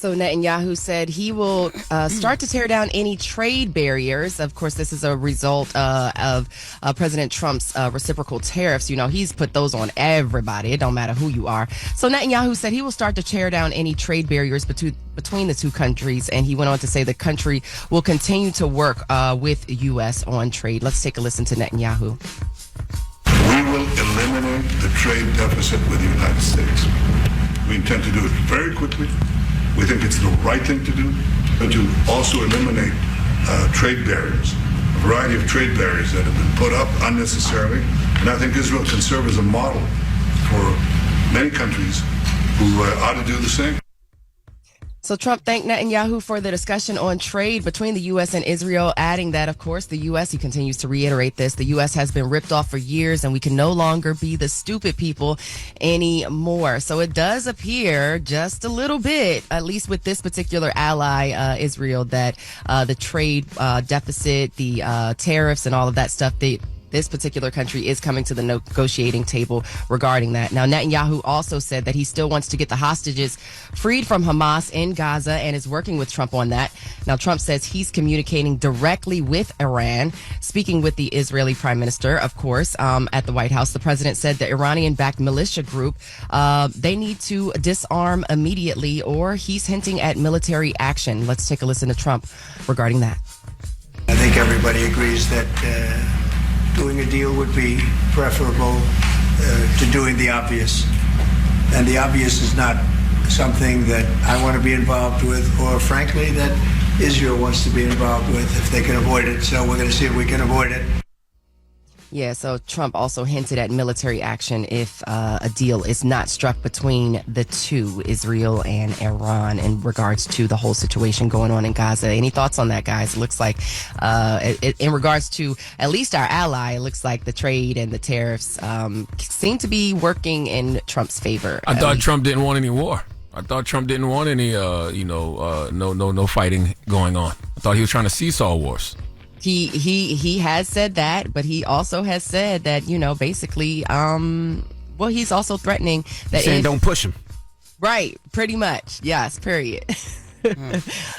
So Netanyahu said he will start to tear down any trade barriers. Of course, this is a result of President Trump's reciprocal tariffs. You know, he's put those on everybody. It don't matter who you are. So Netanyahu said he will start to tear down any trade barriers between the two countries. And he went on to say the country will continue to work with the U.S. on trade. Let's take a listen to Netanyahu. We will eliminate the trade deficit with the United States. We intend to do it very quickly. We think it's the right thing to do, but to also eliminate trade barriers, a variety of trade barriers that have been put up unnecessarily. And I think Israel can serve as a model for many countries who ought to do the same. So Trump thanked Netanyahu for the discussion on trade between the U.S. and Israel, adding that, of course, the U.S., he continues to reiterate this, the U.S. has been ripped off for years and we can no longer be the stupid people anymore. So it does appear just a little bit, at least with this particular ally, Israel, that the trade deficit, the tariffs and all of that stuff, this particular country is coming to the negotiating table regarding that. Now, Netanyahu also said that he still wants to get the hostages freed from Hamas in Gaza and is working with Trump on that. Now, Trump says he's communicating directly with Iran, speaking with the Israeli prime minister, of course, at the White House. The president said the Iranian-backed militia group, they need to disarm immediately, or he's hinting at military action. Let's take a listen to Trump regarding that. I think everybody agrees that doing a deal would be preferable to doing the obvious. And the obvious is not something that I want to be involved with, or frankly, that Israel wants to be involved with if they can avoid it. So we're going to see if we can avoid it. Yeah, so Trump also hinted at military action if a deal is not struck between the two, Israel and Iran, in regards to the whole situation going on in Gaza. Any thoughts on that, guys? It looks like, in regards to at least our ally, it looks like the trade and the tariffs seem to be working in Trump's favor. I thought Trump didn't want any war. I thought Trump didn't want any, no fighting going on. I thought he was trying to seesaw wars. He has said that, but he also has said that, basically, he's also threatening that saying don't push him. Right, pretty much. Yes, period. All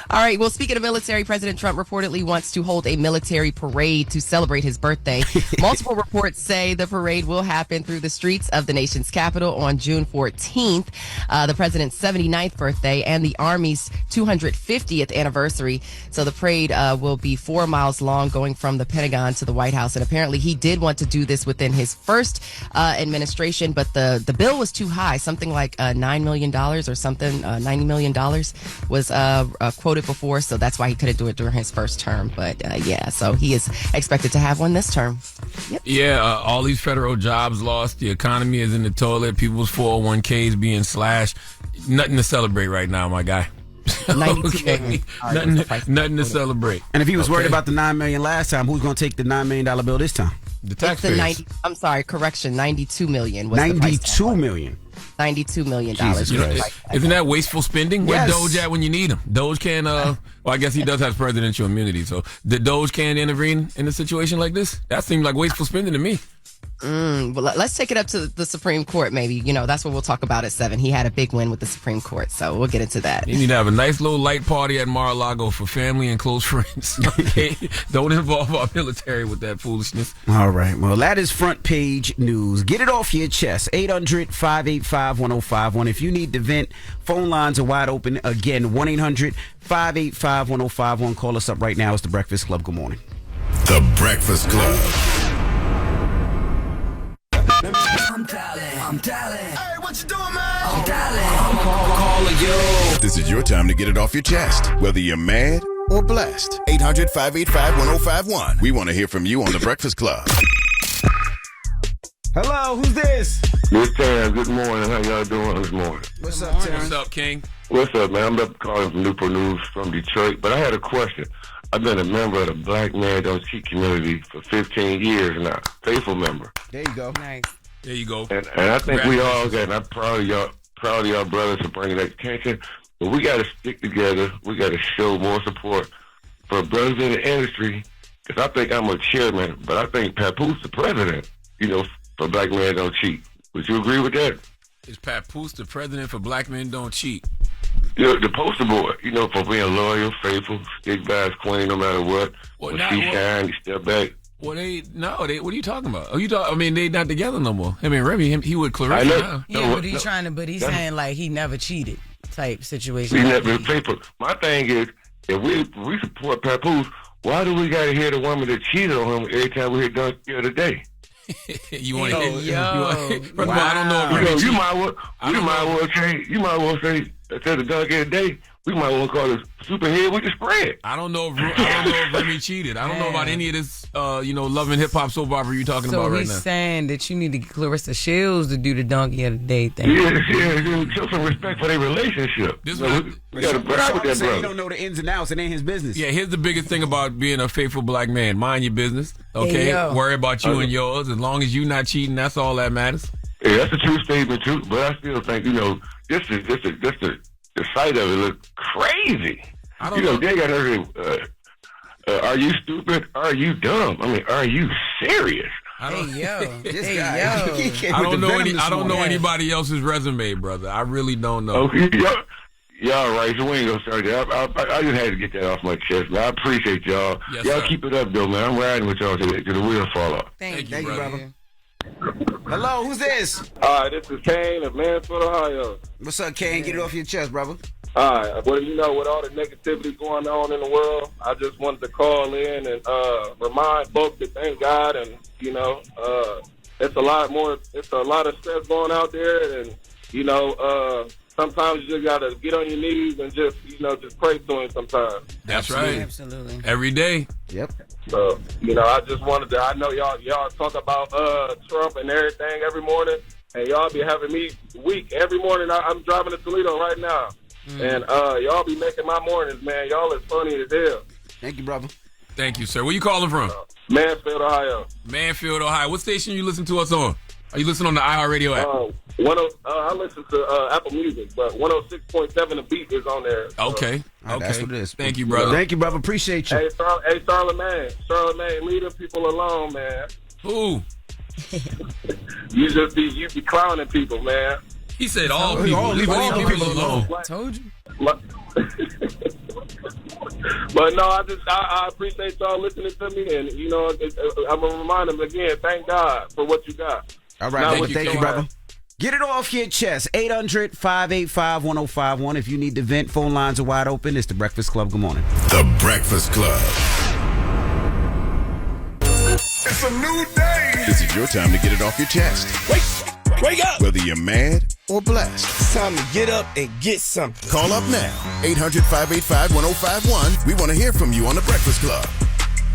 right. Well, speaking of military, President Trump reportedly wants to hold a military parade to celebrate his birthday. Multiple reports say the parade will happen through the streets of the nation's capital on June 14th, the president's 79th birthday and the Army's 250th anniversary. So the parade will be 4 miles long, going from the Pentagon to the White House. And apparently he did want to do this within his first administration, but the bill was too high, something like $9 million or something, $90 million was quoted before, so that's why he couldn't do it during his first term. But so he is expected to have one this term. Yep. Yeah, all these federal jobs lost. The economy is in the toilet. People's 401ks being slashed. Nothing to celebrate right now, my guy. Okay. Nothing to celebrate. And if he was worried about the $9 million last time, who's going to take the $9 million bill this time? The taxpayers. $92 million. Was $92 million. $92 million. Isn't that wasteful spending? Yes. Where's Doge at when you need him? Doge can, well, I guess he does have presidential immunity, so the Doge can intervene in a situation like this? That seems like wasteful spending to me. Well, let's take it up to the Supreme Court, maybe. That's what we'll talk about at 7. He had a big win with the Supreme Court, so we'll get into that. You need to have a nice little light party at Mar-a-Lago for family and close friends. Okay? Don't involve our military with that foolishness. All right. Well, that is front page news. Get it off your chest. 800-585-1051. If you need to vent, phone lines are wide open. Again, 1-800-585-1051. Call us up right now. It's The Breakfast Club. Good morning. The Breakfast Club. I'm dialing. Hey, what you doing, man? I'm dialing. I'm calling you. This is your time to get it off your chest, whether you're mad or blessed. 800-585-1051. We want to hear from you on The Breakfast Club. Hello, who's this? Miss Terrence, good morning. How y'all doing this morning? What's up, Terrence? What's up, King? What's up, man? I'm up calling from Newport News from Detroit, but I had a question. I've been a member of the Black Man Don't Cheat community for 15 years now. Faithful member. There you go. Nice. There you go. And I think we all got, and I'm proud of y'all brothers for bringing that attention, but we got to stick together. We got to show more support for brothers in the industry, because I think I'm a chairman, but I think Papoose the president, for Black Men Don't Cheat. Would you agree with that? Is Papoose the president for Black Men Don't Cheat? the poster boy, for being loyal, faithful, stick by his queen no matter what. When she shine, he step back. Well, what are you talking about? They not together no more. I mean, Remy, he would Clarissa now. Yeah, but he's saying like he never cheated type situation. He never been faithful. My thing is, if we support Papoose, why do we got to hear the woman that cheated on him every time we hear Dunk the other day? You want to hear? First of all, I don't know. You might well say instead of Dunk the other day, we might want to call it Superhead with the spread. I don't know if Remy cheated. I don't know about any of this, love and hip hop soap opera you're talking about right now. So he's saying that you need to get Clarissa Shields to do the donkey of the day thing. Yeah. Show some respect for their relationship. We got to brag with that brother. He don't know the ins and outs. It ain't his business. Yeah, here's the biggest thing about being a faithful black man. Mind your business, okay? Hey, worry about you and yours. As long as you're not cheating, that's all that matters. Yeah, that's a true statement too. But I still think just the sight of it looks crazy. I don't know. They got her. Are you stupid? Are you dumb? I mean, are you serious? I don't know anybody else's resume, brother. I really don't know. Okay, y'all right. So we ain't gonna start that. I just had to get that off my chest, man. I appreciate y'all. Yes, y'all sir. keep it up, though, man. I'm riding with y'all till the wheels fall off. Thank you, brother. Hello, who's this? All right, this is Kane of Mansfield, Ohio. What's up, Kane? Get it off your chest, brother. All right, well, with all the negativity going on in the world, I just wanted to call in and remind folks to thank God, and it's a lot of stress going out there, and sometimes you just gotta get on your knees and just pray to Him sometimes. That's right. Absolutely. Every day. Yep. So I just wanted to. I know y'all talk about Trump and everything every morning, and y'all be having me weak every morning. I'm driving to Toledo right now. And y'all be making my mornings, man. Y'all is funny as hell. Thank you, brother. Thank you, sir. Where you calling from? Mansfield, Ohio. Mansfield, Ohio. What station you listen to us on? Are you listening on the iHeartRadio app? I listen to Apple Music, but 106.7 The Beat is on there. So. Okay. Right, that's what it is. Thanbe you, brother. Thank you, brother. Appreciate you. Hey, Charlamagne, leave them people alone, man. Who? You be clowning people, man. He said all people. Leave all people alone. Told you. But no, I appreciate y'all listening to me, and I'm gonna remind them again. Thank God for what you got. All right, thank you, brother. Get it off your chest. 800-585-1051. If you need to vent, phone lines are wide open. It's the Breakfast Club. Good morning. The Breakfast Club. It's a new day. This is your time to get it off your chest. Wake up! Whether you're mad or blessed. It's time to get up and get something. Call up now. 800-585-1051. We want to hear from you on The Breakfast Club.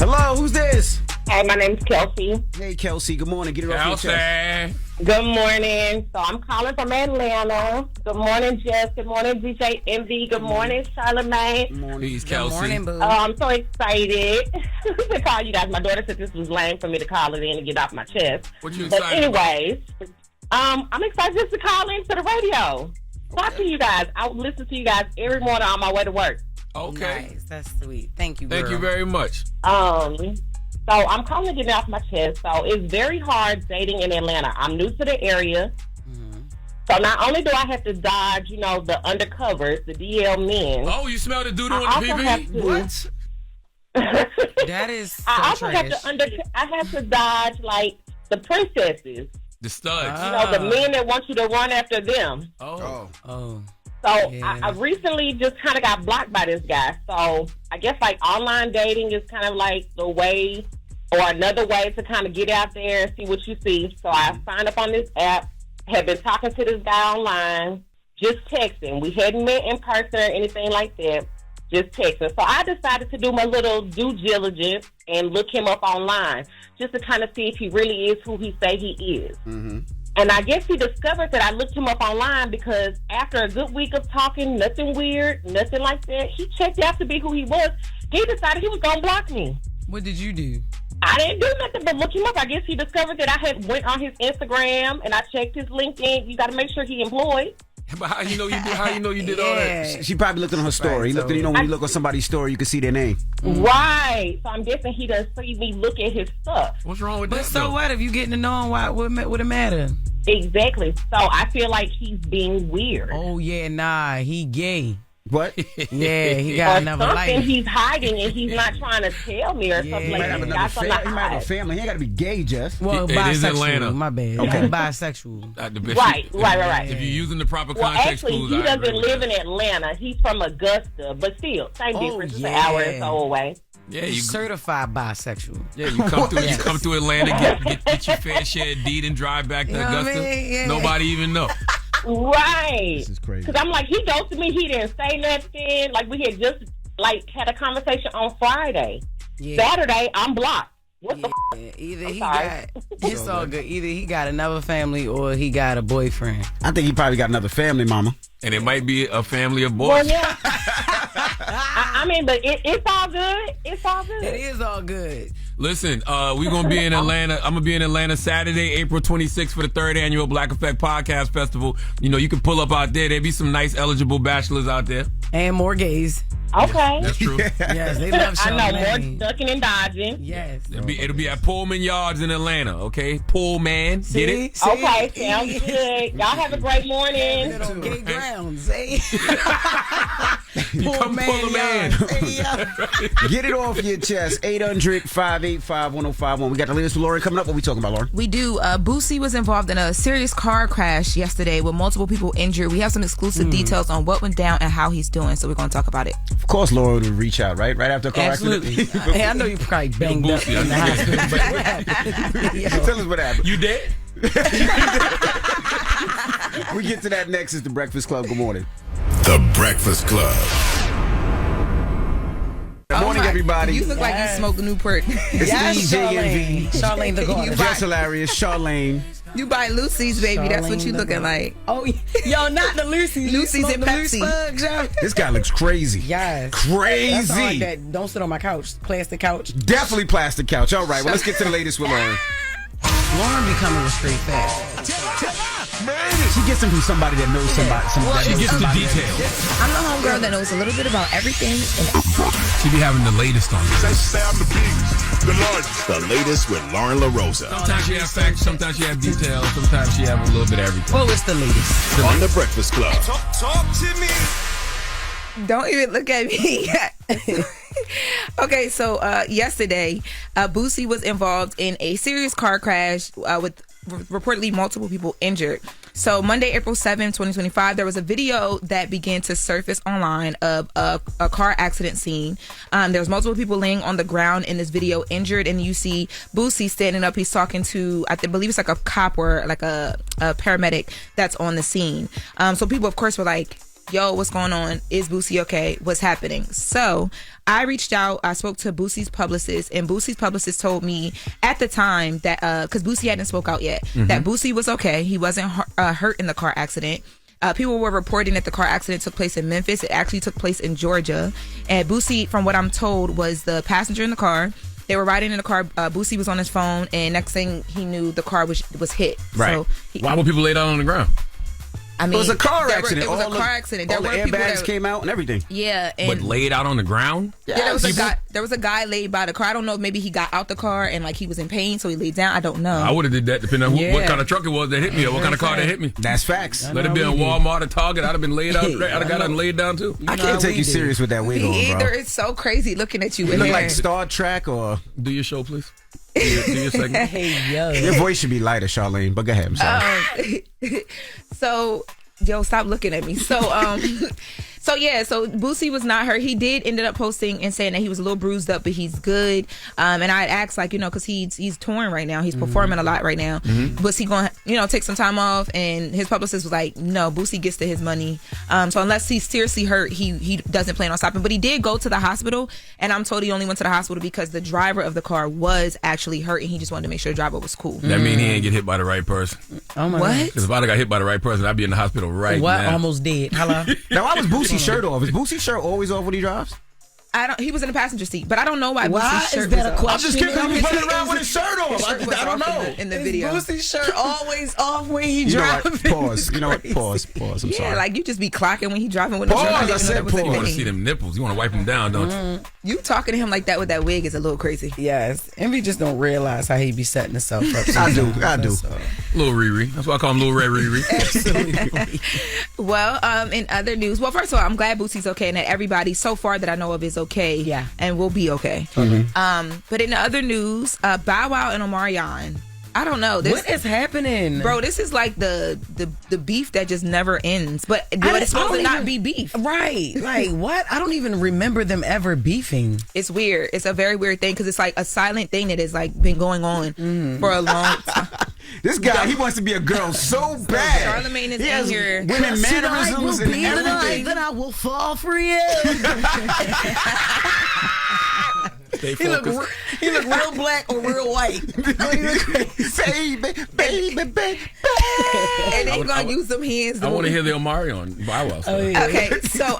Hello, who's this? Hi, my name's Kelsey. Hey, Kelsey. Good morning. Get it off your chest. Good morning. So I'm calling from Atlanta. Good morning, Jess. Good morning, DJ MV. Good morning, Charlamagne. Good morning. Peace, Kelsey. Good morning, boo. I'm so excited to call you guys. My daughter said this was lame for me to call it in and get off my chest. What you excited But anyways, I'm excited just to call into the radio. Talk to you guys. I listen to you guys every morning on my way to work. Okay. Nice. That's sweet. Thank you, girl. Thank you very much. So I'm calling to get it off my chest. So it's very hard dating in Atlanta. I'm new to the area. So not only do I have to dodge, the undercovers, the DL men. Oh, you smell the doo-doo on the PV? What? That is so I also trash. I have to dodge, like, the princesses. The studs. The men that want you to run after them. Oh. So Yeah. I recently just kind of got blocked by this guy. So I guess like online dating is kind of like the way or another way to kind of get out there and see what you see. So I signed up on this app, have been talking to this guy online, just texting. We hadn't met in person or anything like that, just texting. So I decided to do my little due diligence and look him up online just to kind of see if he really is who he say he is. Mm-hmm. And I guess he discovered that I looked him up online because after a good week of talking, nothing weird, nothing like that, he checked out to be who he was. He decided he was going to block me. What did you do? I didn't do nothing but look him up. I guess he discovered that I had went on his Instagram and I checked his LinkedIn. You got to make sure he employed. But how you know you did all that? She probably looked on her story. Right, Looked, when you look on somebody's story, you can see their name. Right. So I'm guessing he doesn't see me look at his stuff. What's wrong with But that? so though? what? If you getting to know him, what would it matter? Exactly. So I feel like he's being weird. Oh yeah, nah, he gay. What? Yeah, he got Or another something life. he's hiding and he's not trying to tell me or something He like might that. have He another got something to he might have a hide. family. He ain't got to be gay, Jess. Well, It is bisexual. Atlanta. My bad. Okay. He's bisexual. Right. If you're using the proper Well, context actually, clues, he I agree doesn't with live that. in Atlanta. He's from Augusta, but still, same difference. It's an hour or so away. Yeah, you certified bisexual. Yeah, you come through. You come to Atlanta, get your fair share of deed and drive back to You know what I Augusta. mean? Yeah. Nobody even know. Right. This is crazy. Because I'm like, he ghosted me. He didn't say nothing. Like, we had just, had a conversation on Friday. Yeah. Saturday, I'm blocked. What the Either he sorry. got it's all good. Either he got another family or he got a boyfriend. I think he probably got another family, mama. And it might be a family of boys. Well, yeah. I mean, but it's all good. It's all good. It is all good. Listen, we're going to be in Atlanta. I'm going to be in Atlanta Saturday, April 26th for the 3rd annual Black Effect Podcast Festival. You know, you can pull up out there. There'll be some nice eligible bachelors out there. And more gays. Okay. That's true. Yes, they love I know, Charlamagne. more ducking and dodging. Yes. It'll be at Pullman Yards in Atlanta, okay? Pullman. Get it? Okay, sounds good. Y'all have a great morning. Gay grounds, eh? You come pull them in. Get it off your chest. 800-585-1051. We got the latest with Loren coming up. What we talking about, Loren? We do. Boosie was involved in a serious car crash yesterday with multiple people injured. We have some exclusive details on what went down and how he's doing, so we're going to talk about it. Of course, Loren would reach out, right? Right after a car Absolutely. accident. Hey, I know you probably banged up in the hospital. But what happened? Tell us what happened. You dead? We get to that next. Is the Breakfast Club. Good morning. The Breakfast Club. Good morning, everybody. You look like you smoke Newport. It's Charlamagne. Charlamagne the Garden. Jess Hilarious, Charlamagne. You buy Lucy's, baby. That's what you looking like. Oh, yo, not the Lucy's. Lucy's and Pepsi. This guy looks crazy. Yes. Crazy. That's all like that. Don't sit on my couch. Plastic couch. Definitely plastic couch. All right, well, let's get to the latest with Loren. Lauren becoming a straight fat. She gets them from somebody that knows somebody. She gets the details. I'm the homegirl that knows a little bit about everything. She be having the latest on you. The latest with Lauren LaRosa. Sometimes she have facts, sometimes she have details, sometimes she have a little bit of everything. Well, it's the latest. On The Breakfast Club. Talk to me. Don't even look at me. Okay, so yesterday, Boosie was involved in a serious car crash with reportedly multiple people injured. So Monday, April 7, 2025, there was a video that began to surface online of a car accident scene. There was multiple people laying on the ground in this video injured, and you see Boosie standing up. He's talking to, I believe it's like a cop or like a paramedic that's on the scene. So people, of course, were like, yo, what's going on? Is Boosie okay? What's happening? So I reached out. I spoke to Boosie's publicist, and Boosie's publicist told me at the time that, because Boosie hadn't spoke out yet, that Boosie was okay. He wasn't hurt in the car accident. People were reporting that the car accident took place in Memphis. It actually took place in Georgia. And Boosie, from what I'm told, was the passenger in the car. They were riding in the car. Boosie was on his phone, and next thing he knew, the car was hit. Right. So Why would people lay down on the ground? I mean, It was a car accident. It was a car accident. There All the were people airbags that came out and everything. Yeah, and But laid out on the ground? yeah, there was a guy laid by the car. I don't know if maybe he got out the car and like he was in pain, so he laid down. I don't know. I would have did that depending on what Yeah. kind of truck it was that hit me or what kind of car that hit me. That's facts. Let it be in Walmart or Target. I'd have been laid out. I'd have got out and laid down too. I can't take you serious with that wig on, Me bro. either. It's so crazy looking at you. You in look there. like Star Trek or... Do your show, please. Do your segment. Hey, yo. Your voice should be lighter, Charlamagne, but go ahead. I'm sorry. So, yo, stop looking at me. So, so Boosie was not hurt. He did ended up posting and saying that he was a little bruised up, but he's good. And I asked, like, because he's touring right now. He's performing a lot right now. Was he going to, take some time off? And his publicist was like, no, Boosie gets to his money. So unless he's seriously hurt, he doesn't plan on stopping. But he did go to the hospital, and I'm told he only went to the hospital because the driver of the car was actually hurt, and he just wanted to make sure the driver was cool. That mean he ain't get hit by the right person. Oh my What? God. Because if I'd have got hit by the right person, I'd be in the hospital right What? now. Almost dead. Hello? Now, why was Boosie's shirt off? Is Boosie's shirt always off when he drives? He was in the passenger seat, but I don't know why Why Boosie's is shirt that was a off. question? I'm just kidding. He's running around with his shirt off. I don't know. In the Is video. Boosie's shirt always off when he You know drives? what? Pause. You know what? Pause. I'm Yeah, sorry. like you just be clocking when he driving with no shirt. Pause, didn't I know said that was a pause. You want to thing. see them nipples. You want to wipe them down, don't you? You talking to him like that with that wig is a little crazy. Yes. Envy just don't realize how he be setting himself up. I do. That's all. Little Riri. That's why I call him Little Red Riri. Absolutely. Well, in other news, well, first of all, I'm glad Boosie's okay and that everybody so far that I know of is okay. Yeah. And will be okay. But in the other news, Bow Wow and Omarion. I don't know. What is happening? Bro, this is like the beef that just never ends. But it's supposed to not be beef. Right. Like, what? I don't even remember them ever beefing. It's weird. It's a very weird thing because it's like a silent thing that has like been going on for a long time. This guy, he wants to be a girl so bad. Charlamagne is in here. Women mannerisms and everything. Then I will fall for you. He look real black or real white. baby. And they gonna use them hands. I want to hear the Omarion Bow Wow. Okay, so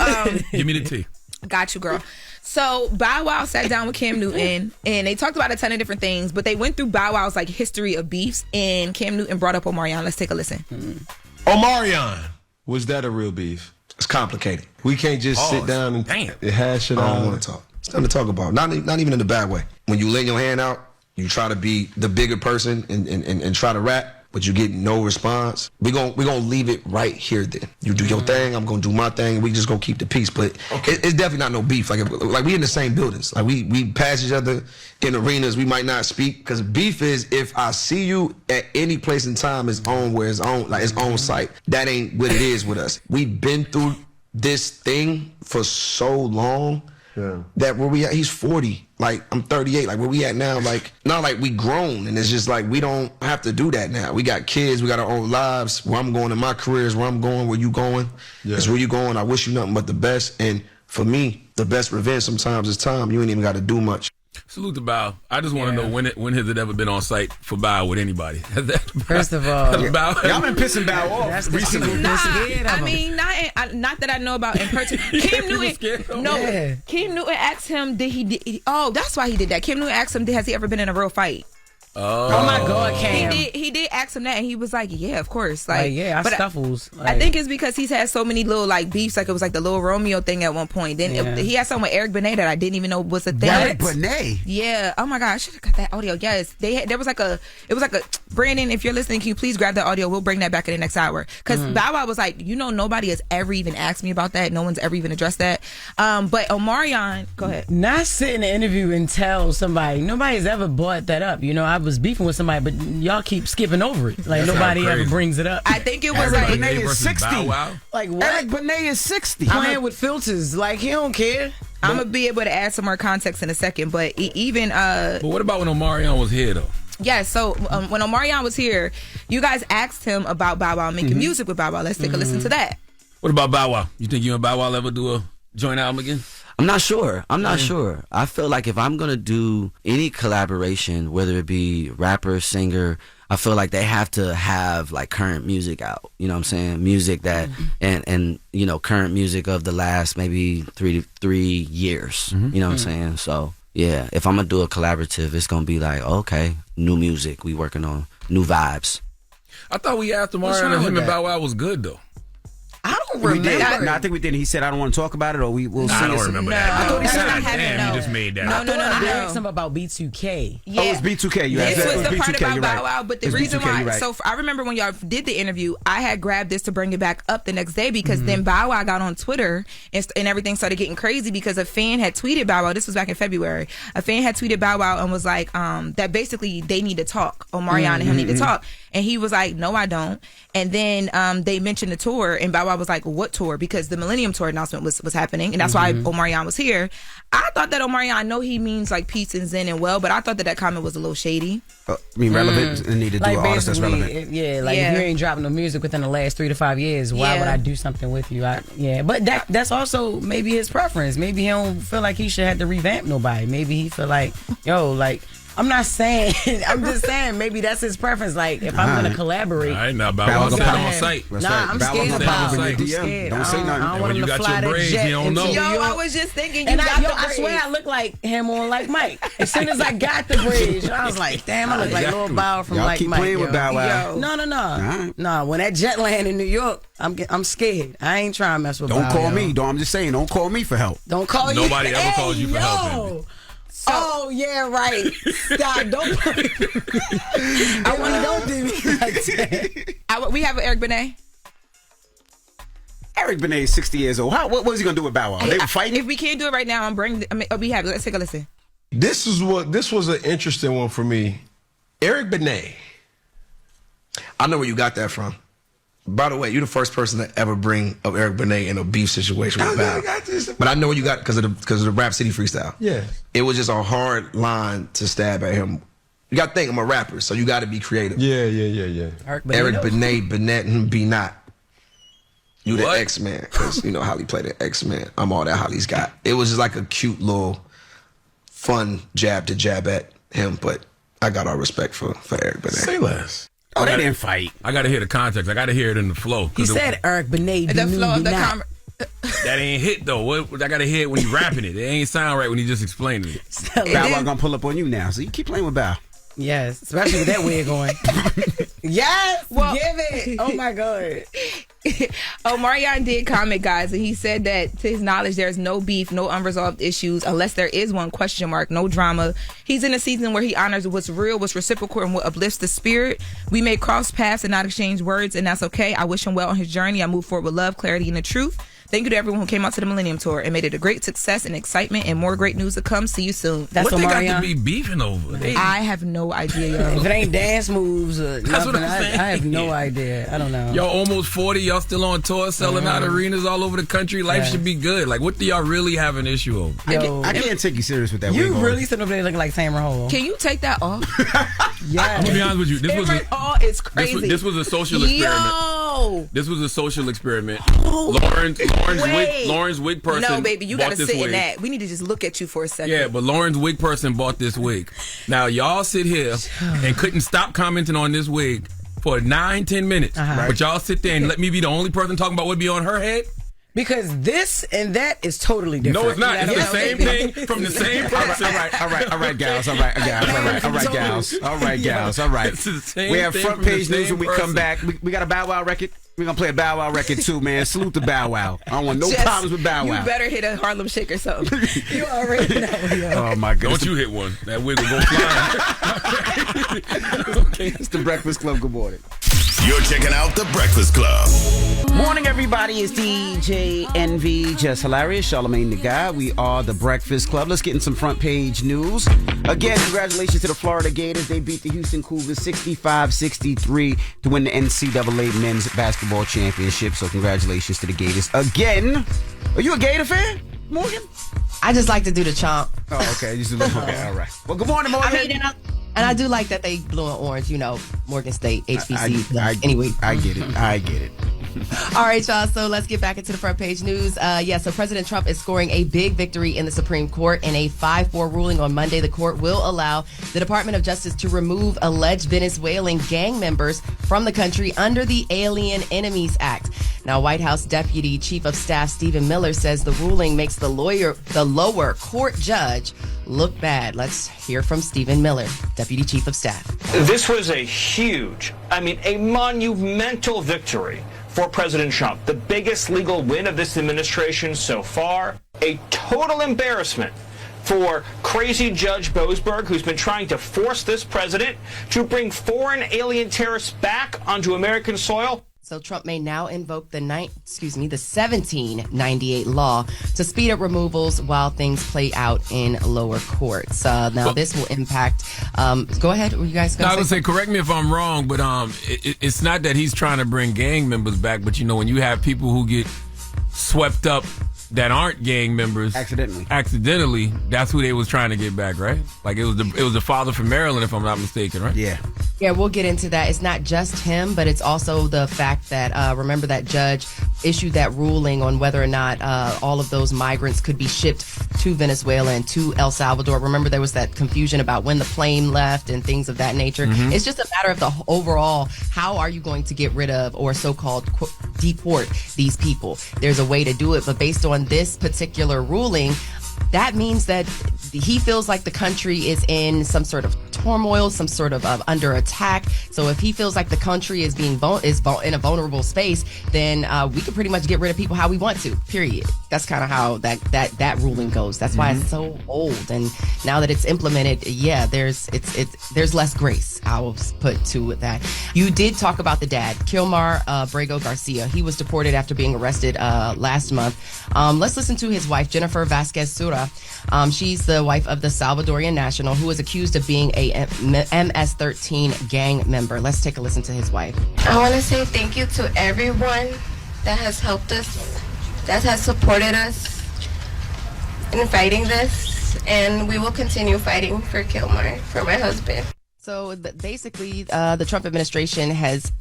give me the tea. Got you, girl. So Bow Wow sat down with Cam Newton and they talked about a ton of different things, but they went through Bow Wow's like history of beefs, and Cam Newton brought up Omarion. Let's take a listen. Omarion, was that a real beef? It's complicated. We can't just sit down and hash it out. I don't want to talk. It's nothing to talk about. Not even in a bad way. When you lay your hand out, you try to be the bigger person and try to rap, but you get no response. We gonna leave it right here then. You do your thing, I'm gonna do my thing, we just gonna keep the peace. But it's definitely not no beef. Like we in the same buildings. Like we pass each other in arenas, we might not speak. Because beef is if I see you at any place in time it's on site. That ain't what it is with us. We've been through this thing for so long. Yeah. That where we at, he's 40. Like, I'm 38. Like, where we at now, like, not like we grown. And it's just like, we don't have to do that now. We got kids. We got our own lives. Where I'm going in my career is where I'm going. Where you going is where you going. I wish you nothing but the best. And for me, the best revenge sometimes is time. You ain't even got to do much. Salute to Bow. I just want to know when has it ever been on site for Bow with anybody? First of all, y'all been pissing Bow off recently. I mean, not that I know about in person. Cam Newton, Cam Newton asked him, that's why he did that. Cam Newton asked him, has he ever been in a real fight? Oh my God, Cam. He did ask him that, and he was like, "Yeah, of course." Scuffles. I think it's because he's had so many little like beefs. Like it was like the Lil Romeo thing at one point. Then he had something with Eric Benet that I didn't even know was a thing. Eric Benet. Yeah. Oh my God, I should have got that audio. Yes, there was like a Brandon. If you're listening, can you please grab that audio? We'll bring that back in the next hour. Because Bow Wow was like, nobody has ever even asked me about that. No one's ever even addressed that. But Omarion, go ahead. Not sit in an interview and tell somebody. Nobody's ever brought that up. I was beefing with somebody, but y'all keep skipping over it. Like nobody ever brings it up. I think it was Eric Benet is 60. Like what? Eric Benet is 60. Playing with filters. Like he don't care. I'm gonna be able to add some more context in a second, but even But what about when Omarion was here though? Yeah, so when Omarion was here, you guys asked him about Bow Wow making music with Bow Wow. Let's take a listen to that. What about Bow Wow? You think you and Bow Wow ever do a joint album again? I'm not sure. I feel like if I'm going to do any collaboration, whether it be rapper, singer, I feel like they have to have like current music out. You know what I'm saying? Music that, and current music of the last maybe 3 years. You know what I'm saying? So, yeah, if I'm going to do a collaborative, it's going to be like, okay, new music. We working on new vibes. I thought we asked Omarion and him and Bow Wow was good though. I don't remember. No, I think we did. He said, I don't want to talk about it, or we'll see. I don't remember that. I thought he said, damn, you just made that. No. I asked him about B2K. Yeah. Oh, it was B2K. You this asked was that. the part B2K, about Bow Wow, but the reason why. Right. So I remember when y'all did the interview, I had grabbed this to bring it back up the next day because then Bow Wow got on Twitter and everything started getting crazy because a fan had tweeted Bow Wow. This was back in February. A fan had tweeted Bow Wow and was like, that basically they need to talk. Omarion and him need to talk. And he was like, no, I don't. And then they mentioned the tour, and Bow Wow was like, what tour? Because the Millennium Tour announcement was happening, and that's why Omarion was here. I thought that Omarion, I know he means like peace and zen and well, but I thought that comment was a little shady. Relevant and need to do an artist that's relevant. If you ain't dropping no music within the last 3 to 5 years, why would I do something with you? But that's also maybe his preference. Maybe he don't feel like he should have to revamp nobody. Maybe he feel like, I'm not saying. I'm just saying maybe that's his preference. Like if I'm gonna collaborate, all right, now Bow Wow gonna put him on site. I'm scared of Bow Wow. I'm scared. Don't say nothing. I don't want him to fly that jet. Don't know. I was just thinking. I swear I look like him on Like Mike. As soon as I got the bridge, I was like, damn, I look like Lil Bow from Like Mike. Keep playing with Bow Wow. No. When that jet land in New York, I'm scared. I ain't trying to mess with Bow Wow. Don't call me. I'm just saying. Don't call me for help. Don't call you. Nobody ever calls you for help. Oh yeah, right. Stop! Don't. Don't do me like that. We have Eric Benet. Eric Benet is 60 years old. What was he gonna do with Bow Wow? They were fighting. If we can't do it right now, we have. Let's take a listen. This was an interesting one for me. Eric Benet. I know where you got that from. By the way, you're the first person to ever bring up Eric Benet in a beef situation with Bow. But I know where you got because of the Rap City freestyle. Yeah. It was just a hard line to stab at him. You got to think I'm a rapper, so you got to be creative. Yeah. Eric Benet, and Be Not. You the X-Man, because you know Holly played the X-Man. I'm all that Holly's got. It was just like a cute little fun jab to jab at him, but I got all respect for Eric Benet. Say less. Oh, they didn't fight. I got to hear the context. I got to hear it in the flow. He said Eric Benet. The flow of the that ain't hit though. I got to hear it when he rapping it. It ain't sound right when he just explained it. Bow Wow gonna pull up on you now, so you keep playing with Bow. Yes, especially with that wig on. Yes, give it. Oh my God. Omarion did comment, guys, and he said that to his knowledge, there's no beef, no unresolved issues, unless there is one, ? No drama. He's in a season where he honors what's real, what's reciprocal, and what uplifts the spirit. We may cross paths and not exchange words, and that's okay. I wish him well on his journey. I move forward with love, clarity, and the truth. Thank you to everyone who came out to the Millennium Tour and made it a great success and excitement, and more great news to come. See you soon. That's what they Omarion got to be beefing over? I have no idea, yo. If it ain't dance moves or That's nothing, what I'm saying. I have no idea. I don't know. Y'all almost 40. Y'all still on tour, selling out arenas all over the country. Life should be good. Like, what do y'all really have an issue over? I can't take you serious with that. You wig really on. sitting over there looking like Tamara Hall. Can you take that off? Yeah. I'm gonna be honest with you. This was it's crazy. This was a social experiment. Yo. This was a social experiment. Oh. Lauren's wig person. No, baby, you bought gotta this sit wig. in that. We need to just look at you for a second. Yeah, but Lauren's wig person bought this wig. Now y'all sit here and couldn't stop commenting on this wig for 9-10 minutes. But y'all sit there and let me be the only person talking about what be on her head. Because this and that is totally different. No, it's not. It's the same thing from the same person. All right, gals. All right, gals. It's the same We have thing front from the page news same when we come person. back. We got a Bow Wow record. We're going to play a Bow Wow record too, man. Salute to Bow Wow. I don't want no Jess, problems with Bow Wow. You better hit a Harlem Shake or something. You already know, yo. Oh, my goodness. Don't you hit one. That wig will go flying. Okay, it's the Breakfast Club. Good morning. You're checking out the Breakfast Club. Morning, everybody. It's DJ Envy, Jess Hilarious, Charlamagne the Guy. We are the Breakfast Club. Let's get in some front page news. Again, congratulations to the Florida Gators. They beat the Houston Cougars 65-63 to win the NCAA Men's Basketball Championship. So congratulations to the Gators. Again, are you a Gator fan, Morgan? I just like to do the chomp. Oh, okay. Okay, all right. Well, good morning, Morgan. I mean, and I do like that they blue and orange, you know, Morgan State, HBC. Anyway. I get it. All right, y'all. So let's get back into the front page news. So President Trump is scoring a big victory in the Supreme Court. In a 5-4 ruling on Monday, the court will allow the Department of Justice to remove alleged Venezuelan gang members from the country under the Alien Enemies Act. Now, White House Deputy Chief of Staff Stephen Miller says the ruling makes the lower court judge look bad. Let's hear from Stephen Miller, Deputy Chief of Staff. This was a huge, a monumental victory for President Trump. The biggest legal win of this administration so far. A total embarrassment for crazy Judge Boasberg, who's been trying to force this president to bring foreign alien terrorists back onto American soil. So Trump may now invoke the 1798 law to speed up removals while things play out in lower courts. Now this will impact. Go ahead, you guys. I would say, correct me if I'm wrong, but it's not that he's trying to bring gang members back, but when you have people who get swept up that aren't gang members accidentally, that's who they was trying to get back, right? Like it was the father from Maryland, if I'm not mistaken, right? Yeah, we'll get into that. It's not just him, but it's also the fact that remember that judge issued that ruling on whether or not all of those migrants could be shipped to Venezuela and to El Salvador. Remember there was that confusion about when the plane left and things of that nature. Mm-hmm. It's just a matter of the overall, how are you going to get rid of or so-called deport these people? There's a way to do it, but based on this particular ruling, that means that he feels like the country is in some sort of turmoil, some sort of under attack. So if he feels like the country is being in a vulnerable space, then we can pretty much get rid of people how we want to. Period. That's kind of how that ruling goes. That's why it's so old. And now that it's implemented, there's less grace. I will put to that. You did talk about the dad, Kilmar Brego Garcia. He was deported after being arrested last month. Let's listen to his wife, Jennifer Vasquez Sura. She's the wife of the Salvadorian national who was accused of being a MS-13 gang member. Let's take a listen to his wife. I want to say thank you to everyone that has helped us, that has supported us in fighting this, and we will continue fighting for Kilmar, for my husband. So basically, the Trump administration has,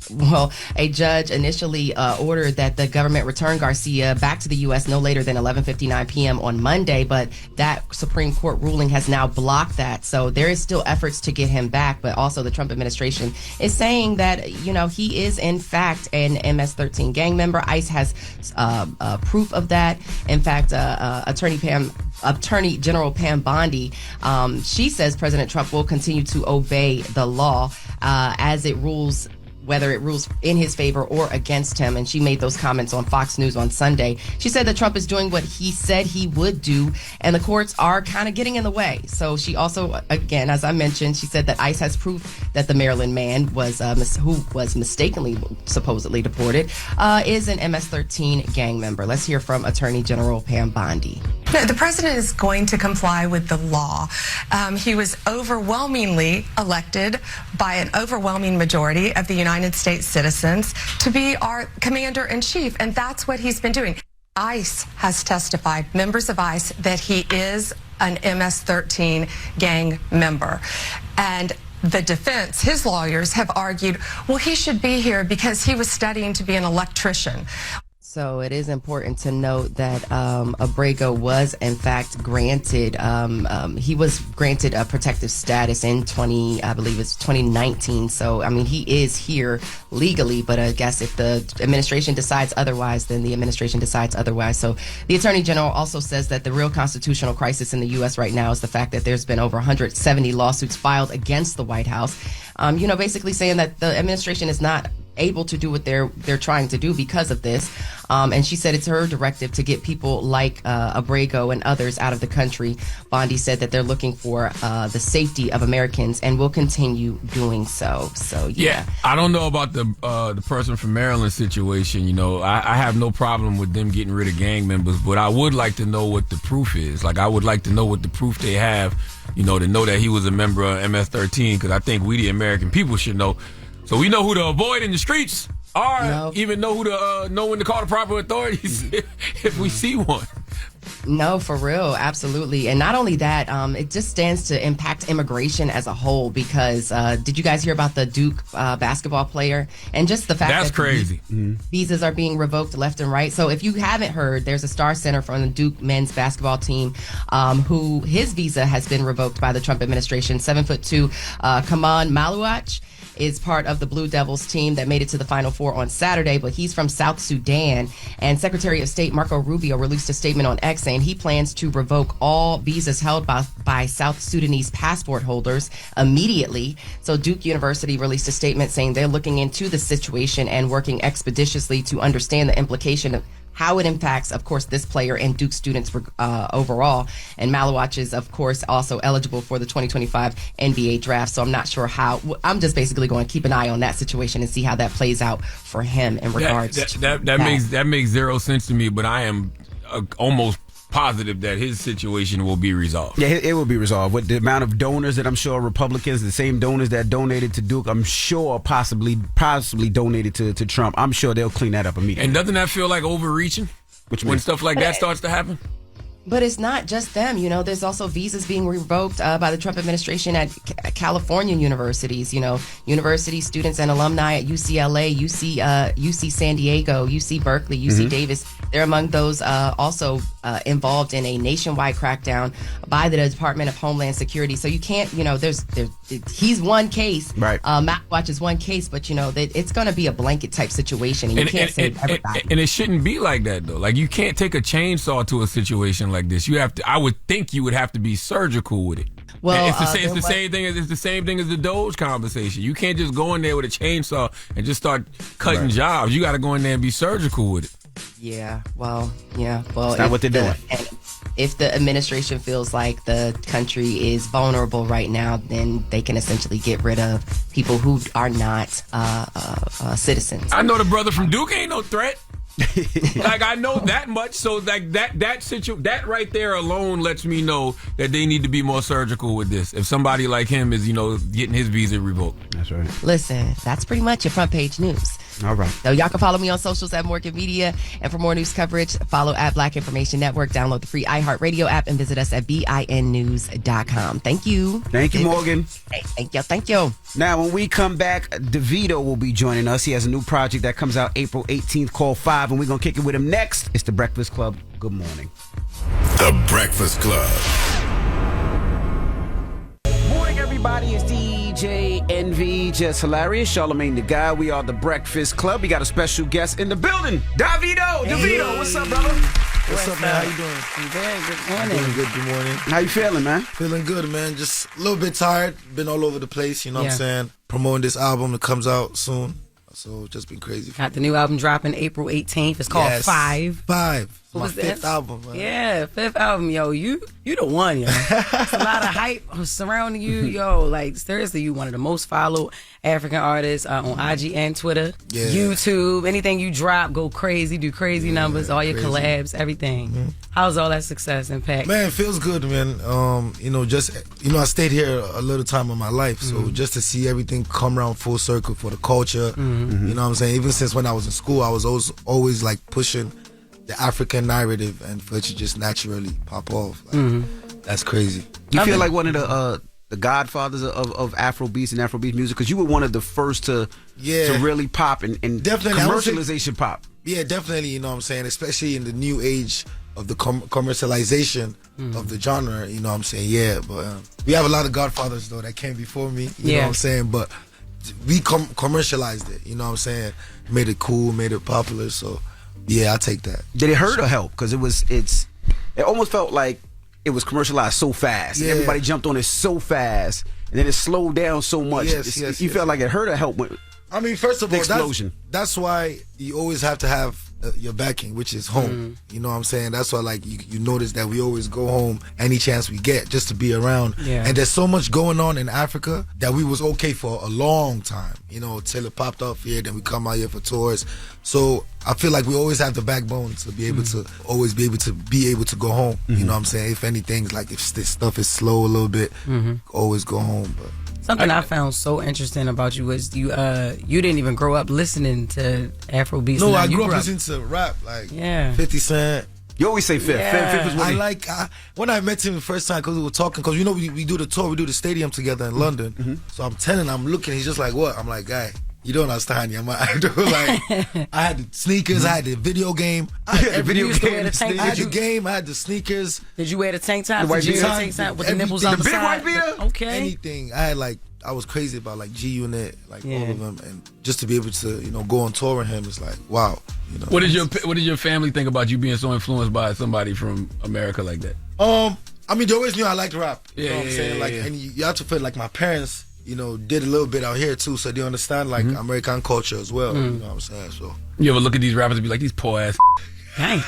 a judge initially ordered that the government return Garcia back to the U.S. no later than 11:59 p.m. on Monday, but that Supreme Court ruling has now blocked that. So there is still efforts to get him back, but also the Trump administration is saying that, he is in fact an MS-13 gang member. ICE has proof of that. In fact, Attorney General Pam Bondi, she says President Trump will continue to obey the law as it rules, whether it rules in his favor or against him. And she made those comments on Fox News on Sunday. She said that Trump is doing what he said he would do, and the courts are kind of getting in the way. So she also, again, as I mentioned, she said that ICE has proof that the Maryland man who was mistakenly supposedly deported is an MS-13 gang member. Let's hear from Attorney General Pam Bondi. No, the president is going to comply with the law. He was overwhelmingly elected by an overwhelming majority of the United States citizens to be our commander-in-chief, and that's what he's been doing. ICE has testified, members of ICE, that he is an MS-13 gang member. And the defense, his lawyers, have argued, well, he should be here because he was studying to be an electrician. So it is important to note that Abrego was, in fact, granted, he was granted a protective status in 2019. So, I mean, he is here legally, but I guess if the administration decides otherwise, then the administration decides otherwise. So the Attorney General also says that the real constitutional crisis in the U.S. right now is the fact that there's been over 170 lawsuits filed against the White House, basically saying that the administration is not able to do what they're trying to do because of this. And she said it's her directive to get people like Abrego and others out of the country. Bondi said that they're looking for the safety of Americans and will continue doing so. So, yeah. I don't know about the person from Maryland situation. I have no problem with them getting rid of gang members, but I would like to know what the proof is. Like, I would like to know what the proof they have, to know that he was a member of MS-13, because I think we, the American people, should know. So we know who to avoid in the streets, or even know who to know when to call the proper authorities if we see one. No, for real, absolutely. And not only that, it just stands to impact immigration as a whole, because did you guys hear about the Duke basketball player? And just the fact that's that crazy. Visas are being revoked left and right. So if you haven't heard, there's a star center from the Duke men's basketball team who his visa has been revoked by the Trump administration. 7'2" Kaman Maluach is part of the Blue Devils team that made it to the Final Four on Saturday, but he's from South Sudan. And Secretary of State Marco Rubio released a statement on X saying he plans to revoke all visas held by South Sudanese passport holders immediately. So Duke University released a statement saying they're looking into the situation and working expeditiously to understand the implication of how it impacts, of course, this player and Duke students overall. And Maluach is, of course, also eligible for the 2025 NBA draft. So I'm not sure how. I'm just basically going to keep an eye on that situation and see how that plays out for him in regards to that makes zero sense to me. But I am almost positive that his situation will be resolved. Yeah, it will be resolved. With the amount of donors that I'm sure Republicans, the same donors that donated to Duke, I'm sure possibly donated to Trump. I'm sure they'll clean that up immediately. And doesn't that feel like overreaching when stuff like that starts to happen? But it's not just them. There's also visas being revoked by the Trump administration at California universities. University students and alumni at UCLA, UC San Diego, UC Berkeley, UC Davis. They're among those also involved in a nationwide crackdown by the Department of Homeland Security. So you can't, he's one case. Right. Maluach is one case, but it's going to be a blanket type situation, and you can't say everybody. And it shouldn't be like that though. Like, you can't take a chainsaw to a situation like this. You have to. I would think you would have to be surgical with it. Well, it's the same thing as the Doge conversation. You can't just go in there with a chainsaw and just start cutting jobs. You got to go in there and be surgical with it. Yeah. Well. It's not what they're doing. If the administration feels like the country is vulnerable right now, then they can essentially get rid of people who are not citizens. I know the brother from Duke ain't no threat. Like, I know that much, so like that right there alone lets me know that they need to be more surgical with this. If somebody like him is, getting his visa revoked. That's right. Listen, that's pretty much your front page news. All right. So y'all can follow me on socials at Morgan Media. And for more news coverage, follow at Black Information Network. Download the free iHeartRadio app and visit us at BINnews.com. Thank you. Thank you, Morgan. Hey, thank you. Now, when we come back, Davido will be joining us. He has a new project that comes out April 18th called 5, and we're going to kick it with him next. It's The Breakfast Club. Good morning. The Breakfast Club. Morning, everybody. It's DJ Envy, Jess Hilarious, Charlamagne the Guy. We are The Breakfast Club. We got a special guest in the building, Davido. What's up, brother? What's up, man? How you doing? Good morning. Doing good. Good morning. How you feeling, man? Feeling good, man. Just a little bit tired. Been all over the place, you know what I'm saying? Promoting this album that comes out soon. So just been crazy. Got the new album dropping April 18th. It's called 5. 5. My fifth album, man. Yeah, 5th album. Yo, you the one, yo. It's a lot of hype surrounding you. Yo, like, seriously, you one of the most followed African artists on IG and Twitter, YouTube. Anything you drop, go crazy, do crazy numbers, all your collabs, everything. Mm-hmm. How's all that success impact? Man, it feels good, man. I stayed here a little time in my life, so just to see everything come around full circle for the culture, you know what I'm saying? Even since when I was in school, I was always like pushing the African narrative, and for it to just naturally pop off. Like, that's crazy. You feel like one of the godfathers of Afrobeats and Afrobeat music, because you were one of the first to really pop and definitely commercialization pop. Yeah, definitely. You know what I'm saying? Especially in the new age of the commercialization of the genre. You know what I'm saying? Yeah, but we have a lot of godfathers though that came before me. You know what I'm saying? But we commercialized it. You know what I'm saying? Made it cool, made it popular. So yeah, I take that. Did it hurt or help? Because it almost felt like it was commercialized so fast. And everybody jumped on it so fast, and then it slowed down so much. You felt like it hurt or helped? I mean, first of all, explosion. That's why you always have to have your backing, which is home. You know what I'm saying? That's why, like, you notice that we always go home any chance we get just to be around. And there's so much going on in Africa that we was okay for a long time, till it popped up here. Then we come out here for tours. So I feel like we always have the backbone to be able to always be able to go home. You know what I'm saying? If anything, like if this stuff is slow a little bit, always go home. But something I found so interesting about you was you didn't even grow up listening to Afrobeats. No, I grew up listening to rap, like 50 Cent. You always say Fifth. Fifth is what when I met him the first time, because we were talking, because we do the tour, we do the stadium together in London. So I'm looking, he's just like, what? I'm like, guy, you don't understand, yeah, man. I had the sneakers, I had the video game. I had the game, I had the sneakers. Did you wear the tank top? Did you wear the tank top with the nipples on the side? Big white beater? Okay. Anything. I was crazy about like G Unit, like all of them, and just to be able to go on tour with him is like wow. What did your family think about you being so influenced by somebody from America like that? I mean, they always knew I liked rap. You know what I'm saying? Like, and you have to feel like my parents, did a little bit out here too, so they understand like American culture as well. You know what I'm saying? So you ever look at these rappers and be like, these poor ass. Dang.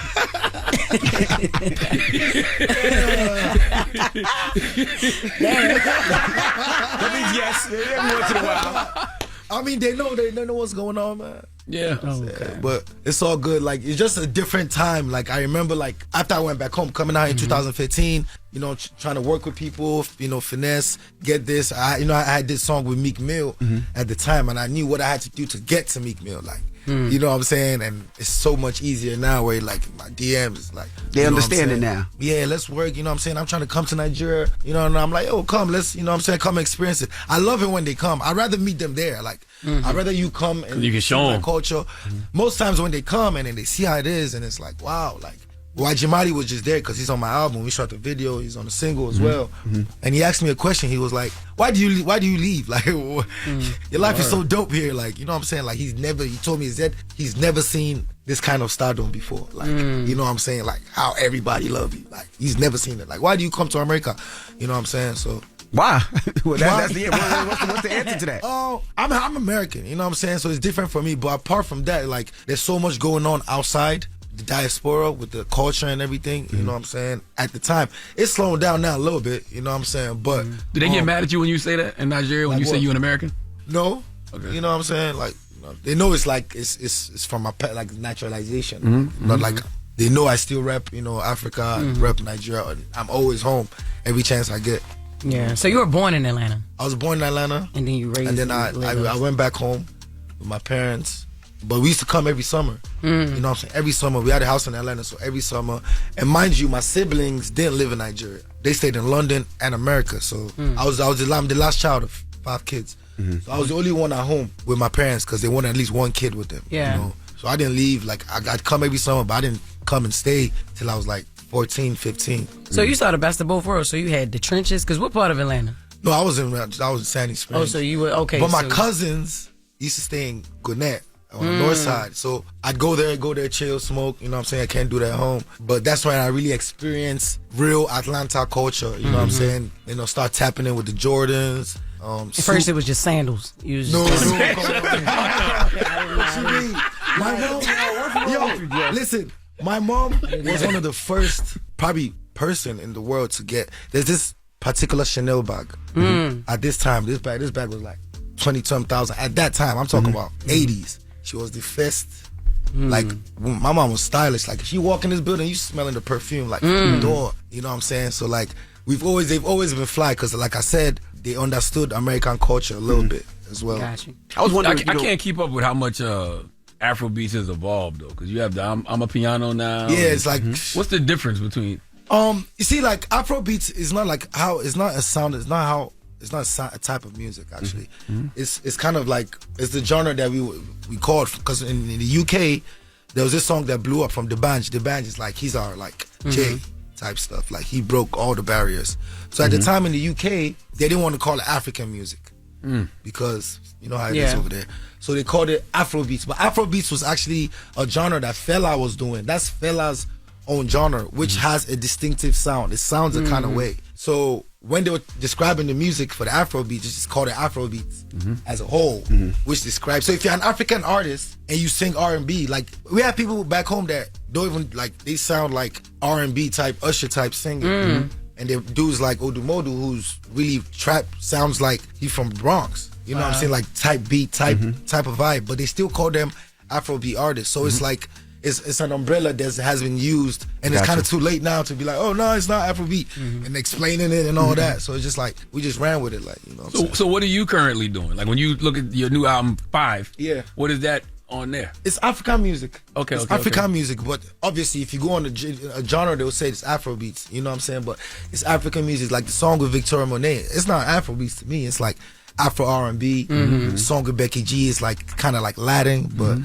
That means yes. Every once in a while. I mean, they know what's going on, man. Yeah. Okay. But it's all good. Like, it's just a different time. Like, I remember, like, after I went back home, coming out in 2015, trying to work with people, finesse, get this. I had this song with Meek Mill at the time, and I knew what I had to do to get to Meek Mill. Like, you know what I'm saying? And it's so much easier now where, like, my DMs is like... They understand it now. Yeah, let's work, you know what I'm saying? I'm trying to come to Nigeria, and I'm like, come, let's, you know what I'm saying, come experience it. I love it when they come. I'd rather meet them there. Like, I'd rather you come and you can show my them culture. Most times when they come and then they see how it is, and it's like, wow, like, why Jamadi was just there because he's on my album. We shot the video. He's on the single as well. And he asked me a question. He was like, "Why do you leave? Like, your life is so dope here. Like, you know what I'm saying? Like, he told me he's never seen this kind of stardom before. Like, you know what I'm saying? Like, how everybody love you. Like, he's never seen it. Like, why do you come to America? You know what I'm saying? So Why? Well, that's the what's the answer to that? Oh, I'm American, you know what I'm saying? So it's different for me. But apart from that, like, there's so much going on outside the diaspora with the culture and everything, you know what I'm saying? At the time, it's slowing down now a little bit, you know what I'm saying? But do they get mad at you when you say that in Nigeria, when you say you an American? No. Okay. You know what I'm saying? Like, they know it's like it's from my like naturalization. Not like they know I still rep, Africa, rep Nigeria. I'm always home every chance I get. Yeah. So you were born in Atlanta. I was born in Atlanta, and then you raised. And then I went back home with my parents. But we used to come every summer. You know what I'm saying? Every summer. We had a house in Atlanta, so every summer. And mind you, my siblings didn't live in Nigeria. They stayed in London and America. So I'm the last child of 5 kids. So I was the only one at home with my parents because they wanted at least one kid with them. Yeah. So I didn't leave. Like, I'd come every summer, but I didn't come and stay till I was like 14, 15. So you saw the best of both worlds. So you had the trenches. Because what part of Atlanta? No, I was in Sandy Springs. Oh, so you were, okay. But my cousins used to stay in Gwinnett on the north side. So I'd go there, chill, smoke. You know what I'm saying? I can't do that at home. But that's when I really experienced real Atlanta culture. You know what I'm saying? Start tapping in with the Jordans. At first, it was just sandals. You was What you mean? Listen, my mom was one of the first probably person in the world to get. There's this particular Chanel bag. At this time, this bag was like 20,000 at that time. I'm talking about 80s. She was the first. Like, my mom was stylish. Like, if you walk in this building, you smelling the perfume like from the door. You know what I'm saying? So like, they've always been fly because, like I said, they understood American culture a little bit as well. Gotcha. I was wondering. I can't keep up with how much Afrobeats has evolved though, because you have the I'm a piano now. Yeah, it's like what's the difference between? You see, like, Afrobeats is not like how it's not a sound. It's not how. It's not a type of music actually. It's kind of like it's the genre that we called, because in the UK there was this song that blew up from D'banj. D'banj is like, he's our like Jay type stuff. Like, he broke all the barriers. So at the time in the UK, they didn't want to call it African music because you know how it is over there. So they called it Afrobeats. But Afrobeats was actually a genre that Fela was doing. That's Fela's own genre, which has a distinctive sound. It sounds a kind of way. So when they were describing the music for the Afrobeats, they just called it Afrobeats as a whole, which describes. So if you're an African artist and you sing R&B, like, we have people back home that don't even, like, they sound like R&B type, Usher type singing. And there dudes like Odumodu, who's really trap, sounds like he's from Bronx. You know what I'm saying? Like, type beat, type of vibe. But they still call them Afrobeat artists. So it's like, it's an umbrella that has been used, and it's kind of too late now to be like, oh no, it's not Afrobeat, and explaining it and all that. So it's just like, we just ran with it, like, you know. So what are you currently doing? Like, when you look at your new album 5, what is that on there? It's African music. It's African music, but obviously if you go on a genre, they'll say it's Afrobeats. You know what I'm saying? But it's African music. Like the song with Victoria Monet, it's not Afrobeats to me. It's like Afro R&B. The song with Becky G is like kind of like Latin, but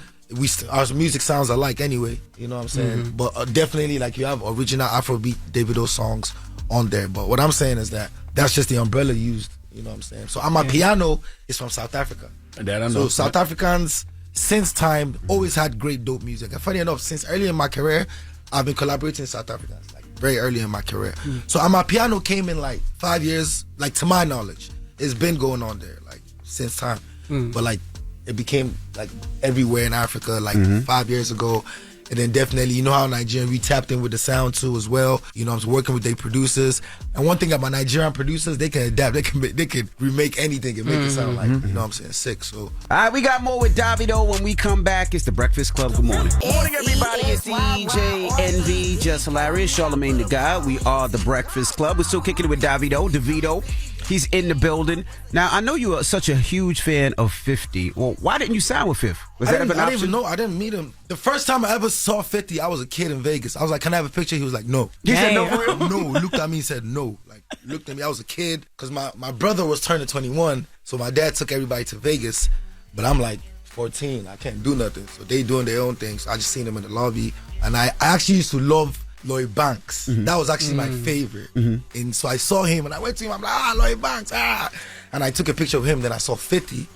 our music sounds alike anyway, you know what I'm saying? But definitely, like, you have original Afrobeat Davido songs on there. But what I'm saying is that's just the umbrella used, you know what I'm saying? So my piano is from South Africa. So South Africans, since time, always had great dope music. And funny enough, since early in my career, I've been collaborating with South Africans, like, very early in my career. So my piano came in like 5 years, like, to my knowledge. It's been going on there, like, since time. But like, it became like everywhere in Africa like 5 years ago. And then definitely, you know how Nigerian, we tapped in with the sound too as well. You know, I was working with their producers. And one thing about Nigerian producers, they can adapt. They can remake anything and make it sound like, you know what I'm saying, sick. So, all right, we got more with Davido when we come back. It's the Breakfast Club. Good morning. Good morning, everybody. It's DJ NV, Jess Hilarious, Charlamagne the Guy. We are the Breakfast Club. We're still kicking it with Davido. He's in the building. Now, I know you are such a huge fan of 50. Well, why didn't you sign with 50? Was that an option? I didn't even know. I didn't meet him. The first time I ever saw 50, I was a kid in Vegas. I was like, can I have a picture? He was like, no. He said no for real? No. He looked at me and said no. Like, looked at me. I was a kid because my brother was turning 21. So my dad took everybody to Vegas. But I'm like 14. I can't do nothing. So they doing their own things. So I just seen them in the lobby. And I actually used to love Lloyd Banks. That was actually my favorite. And so I saw him and I went to him. I'm like, Lloyd Banks. And I took a picture of him. Then I saw 50.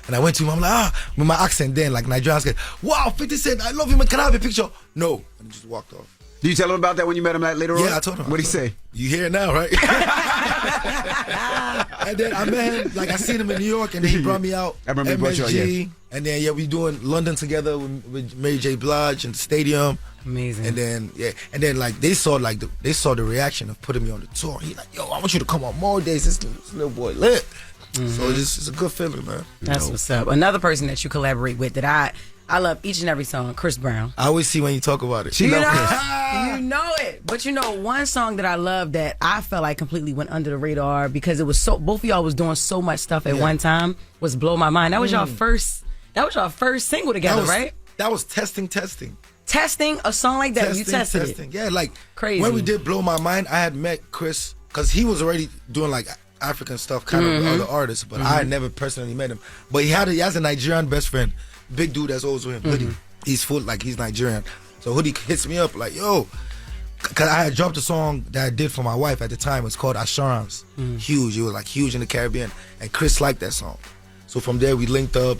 And I went to him. I'm like, with my accent then, like Nigerians get, wow, 50 Cent, I love him. Can I have a picture? No. And he just walked off. Did you tell him about that when you met him later on? Yeah, I told him. What'd he say? You hear it now, right? And then I met him, like I seen him in New York, and then he brought me out. I remember he brought you out, yeah. And then we doing London together with Mary J. Blige in the stadium. Amazing. And then like they saw the reaction of putting me on the tour. He like, yo, I want you to come on more days. This little boy lit. So it's a good feeling, man. That's what's up. Another person that you collaborate with that I love each and every song, Chris Brown. I always see when you talk about it. You know it. But you know, one song that I love that I felt like completely went under the radar because it was so, both of y'all was doing so much stuff at one time, was Blow My Mind. That was y'all first single together, right? That was testing. Testing a song like that, you tested it. Yeah, like crazy. When we did Blow My Mind, I had met Chris because he was already doing like African stuff, kind of other artists, but I had never personally met him. But he has a Nigerian best friend, big dude that's always with him, Hoodie. He's full, like he's Nigerian. So Hoodie hits me up like, yo, because I had dropped a song that I did for my wife at the time. It's called Assurance. Huge. It was like huge in the Caribbean. And Chris liked that song. So from there we linked up.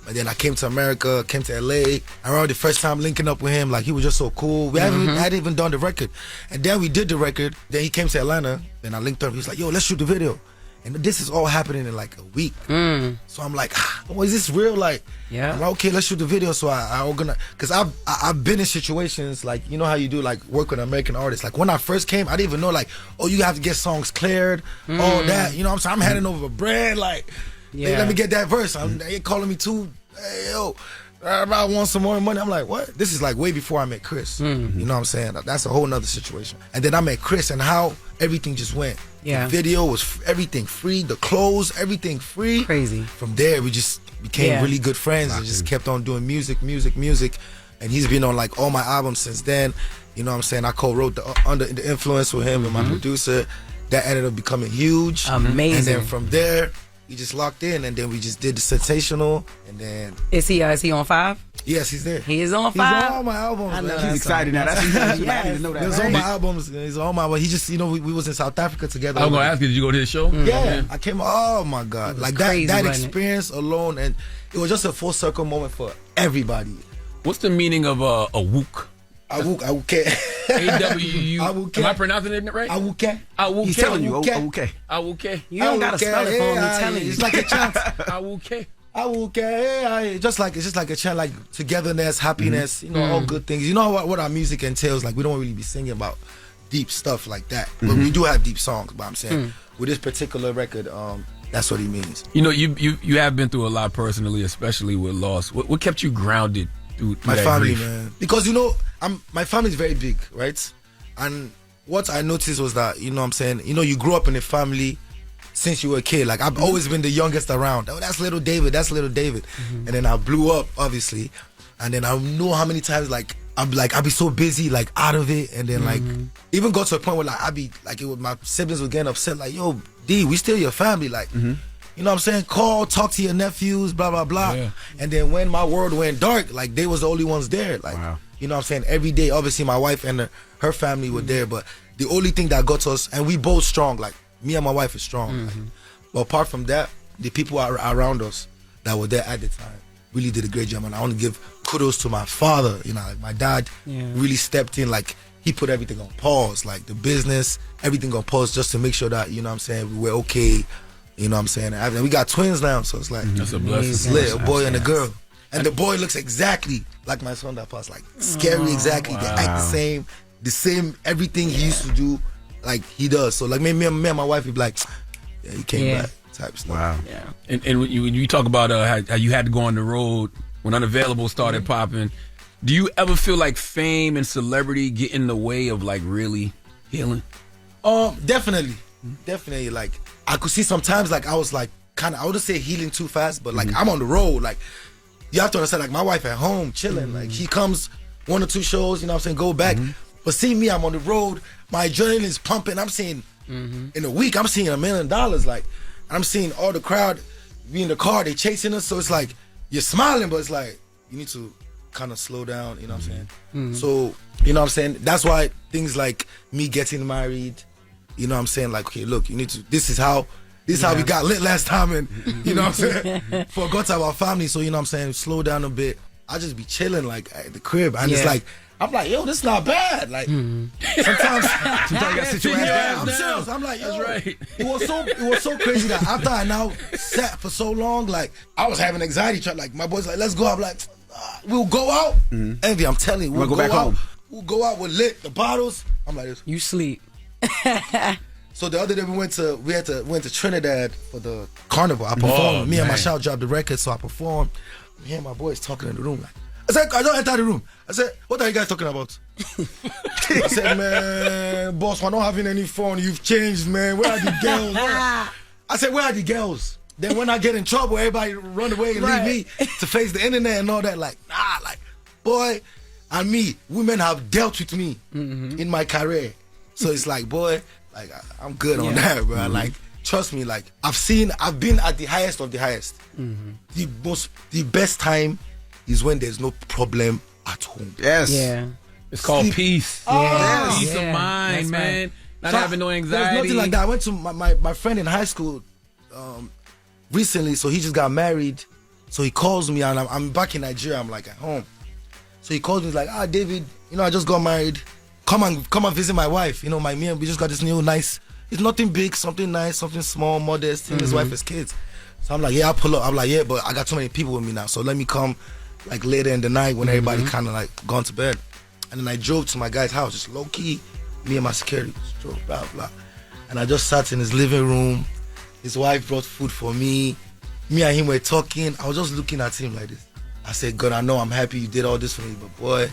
And then I came to America, came to LA. I remember the first time linking up with him, like he was just so cool. We hadn't even done the record. And then we did the record. Then he came to Atlanta, and I linked up. He was like, yo, let's shoot the video. And this is all happening in like a week. So I'm like, oh, is this real? Like, I'm like, okay, let's shoot the video. So I organize, because I've been in situations like, you know how you do like work with American artists. Like when I first came, I didn't even know like, oh, you have to get songs cleared, all that. You know what I'm saying? I'm handing over a brand like, hey, let me get that verse. They calling me too, hey, yo, I want some more money. I'm like, what? This is like way before I met Chris. You know what I'm saying? That's a whole nother situation. And then I met Chris and how everything just went. The video was everything free, the clothes, everything free. Crazy. From there, we just became really good friends and just kept on doing music. And he's been on like all my albums since then. You know what I'm saying? I co-wrote Under the Influence with him and my producer. That ended up becoming huge. Amazing. And then from there, we just locked in, and then we just did the Sensational, and then is he on 5? Yes, he's there. He is on 5. He's on all my albums. I know He's excited now. That's I didn't know that. He's on my albums. He's on my. He just, you know, we was in South Africa together. I was gonna ask you, did you go to his show? Yeah, I came. Oh my God, like crazy, that experience alone, and it was just a full circle moment for everybody. What's the meaning of a wook? Awuke. AWU. Am I pronouncing it right? Awuke. He's telling you. Awuke. Awuke. You don't gotta spell it for him. He's telling you. It's like a chant. Awuke. Awuke. It's just like a chant, like togetherness, happiness. You know, all good things. You know what our music entails. Like we don't really be singing about deep stuff like that, but we do have deep songs. But I'm saying with this particular record, that's what he means. You know, you have been through a lot personally, especially with loss. What kept you grounded through my that family, grief? man? Because you know, my family's very big, right? And what I noticed was that, you know what I'm saying, you know, you grew up in a family since you were a kid. Like I've always been the youngest around. Oh, that's little David. And then I blew up, obviously. And then I know how many times I'd be so busy, like out of it. And then like even got to a point where like I'd be like, my siblings were getting upset, like, yo, D, we still your family. Like, you know what I'm saying? Call, talk to your nephews, blah, blah, blah. Yeah. And then when my world went dark, like they was the only ones there. Like, you know what I'm saying? Every day, obviously my wife and her family were there. But the only thing that got to us, and we both strong, like me and my wife is strong. Like, but apart from that, the people around us that were there at the time really did a great job. And I want to give kudos to my father. You know, like my dad really stepped in, like he put everything on pause, like the business, everything on pause just to make sure that, you know what I'm saying, we were okay. You know what I'm saying? And we got twins now, so it's like, that's a blessing. It's lit, a boy and a girl. And the boy looks exactly like my son that passed, like scary exactly. They act the same, everything he used to do, like he does. So like me and my wife would be like, yeah, he came back type stuff. Wow. Yeah. And when you talk about how you had to go on the road when Unavailable started popping, do you ever feel like fame and celebrity get in the way of like really healing? Definitely. Like I could see sometimes like I was like kind of, I wouldn't say healing too fast, but like I'm on the road. Like you have to understand, like my wife at home chilling. Like she comes 1 or 2 shows, you know what I'm saying, go back. But see me, I'm on the road. My adrenaline is pumping. I'm seeing in a week, I'm seeing $1 million. Like I'm seeing all the crowd be in the car, they chasing us. So it's like you're smiling, but it's like you need to kind of slow down. You know what I'm saying? So you know what I'm saying. That's why things like me getting married. You know what I'm saying? Like, okay, look, you need to, this is how we got lit last time, and you know what I'm saying? Forgot about family, so you know what I'm saying? Slow down a bit. I just be chilling like at the crib, and Yeah. it's like I'm like, yo, this is not bad. Like sometimes you gotta sit your ass down. I'm serious. I'm like, yo, That's right. it was so crazy that after I now sat for so long, like I was having anxiety. Like my boys like, let's go. I'm like, we'll go out. Envy, I'm telling you, we'll go back out. home. We'll go out with lit the bottles. I'm like this. You sleep. So the other day we went to Trinidad for the carnival. I performed. Me and my shout dropped the record, so I performed. Me and my boys talking in the room. Like, I said, I don't enter the room. I said, what are you guys talking about? I said, man, boss, we're not having any fun. You've changed, man. Where are the girls? I said, where are the girls? Then when I get in trouble, everybody run away and leave me to face the internet and all that. Like, nah, like, boy, and me, women have dealt with me in my career. So it's like, boy, like I'm good on that, bro. Like, trust me, like I've been at the highest of the highest. The best time is when there's no problem at home. Yes. Yeah. It's called peace. Yeah. Peace of mind, That's man. right. Not So having no There's anxiety. nothing like that. I went to my friend in high school recently, so he just got married. So he calls me and I'm back in Nigeria. I'm like at home. So he calls me, he's like, David, I just got married. Come and visit my wife. Me and we just got this new nice. It's nothing big, something nice, something small, modest. His wife has kids. So I'm like, yeah, I'll pull up. I'm like, yeah, but I got too many people with me now. So let me come like later in the night when everybody kind of like gone to bed. And then I drove to my guy's house, just low key. Me and my security just drove, blah, blah. And I just sat in his living room. His wife brought food for me. Me and him were talking. I was just looking at him like this. I said, God, I know I'm happy you did all this for me, but boy,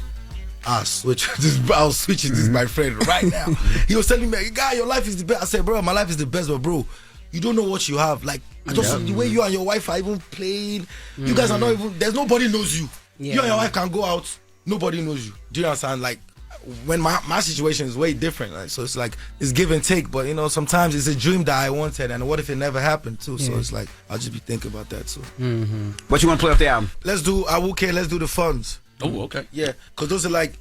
I'll switch this my friend right now. He was telling me, guy, your life is the best. I said, bro, my life is the best, but bro, you don't know what you have. Like, I just the way you and your wife are even playing. You guys are not even. There's nobody knows you. Yeah. You and your wife can go out. Nobody knows you. Do you understand? Like, when my situation is way different. Like, so it's like it's give and take. But sometimes it's a dream that I wanted, and what if it never happened too? So it's like I'll just be thinking about that too. What you want to play off the album? Let's do Awuke. Let's do the funds. Oh, okay. Yeah, because those are like,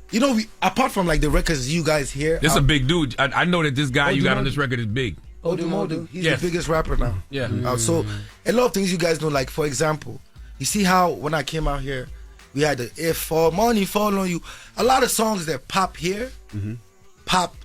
apart from like the records you guys hear. This is a big dude. I know that this guy you got on this record is big. Odumodu. He's the biggest rapper now. Yeah. So a lot of things you guys know, like for example, you see how when I came out here, we had the If Fall, Money Fall on You. A lot of songs that pop here, pop.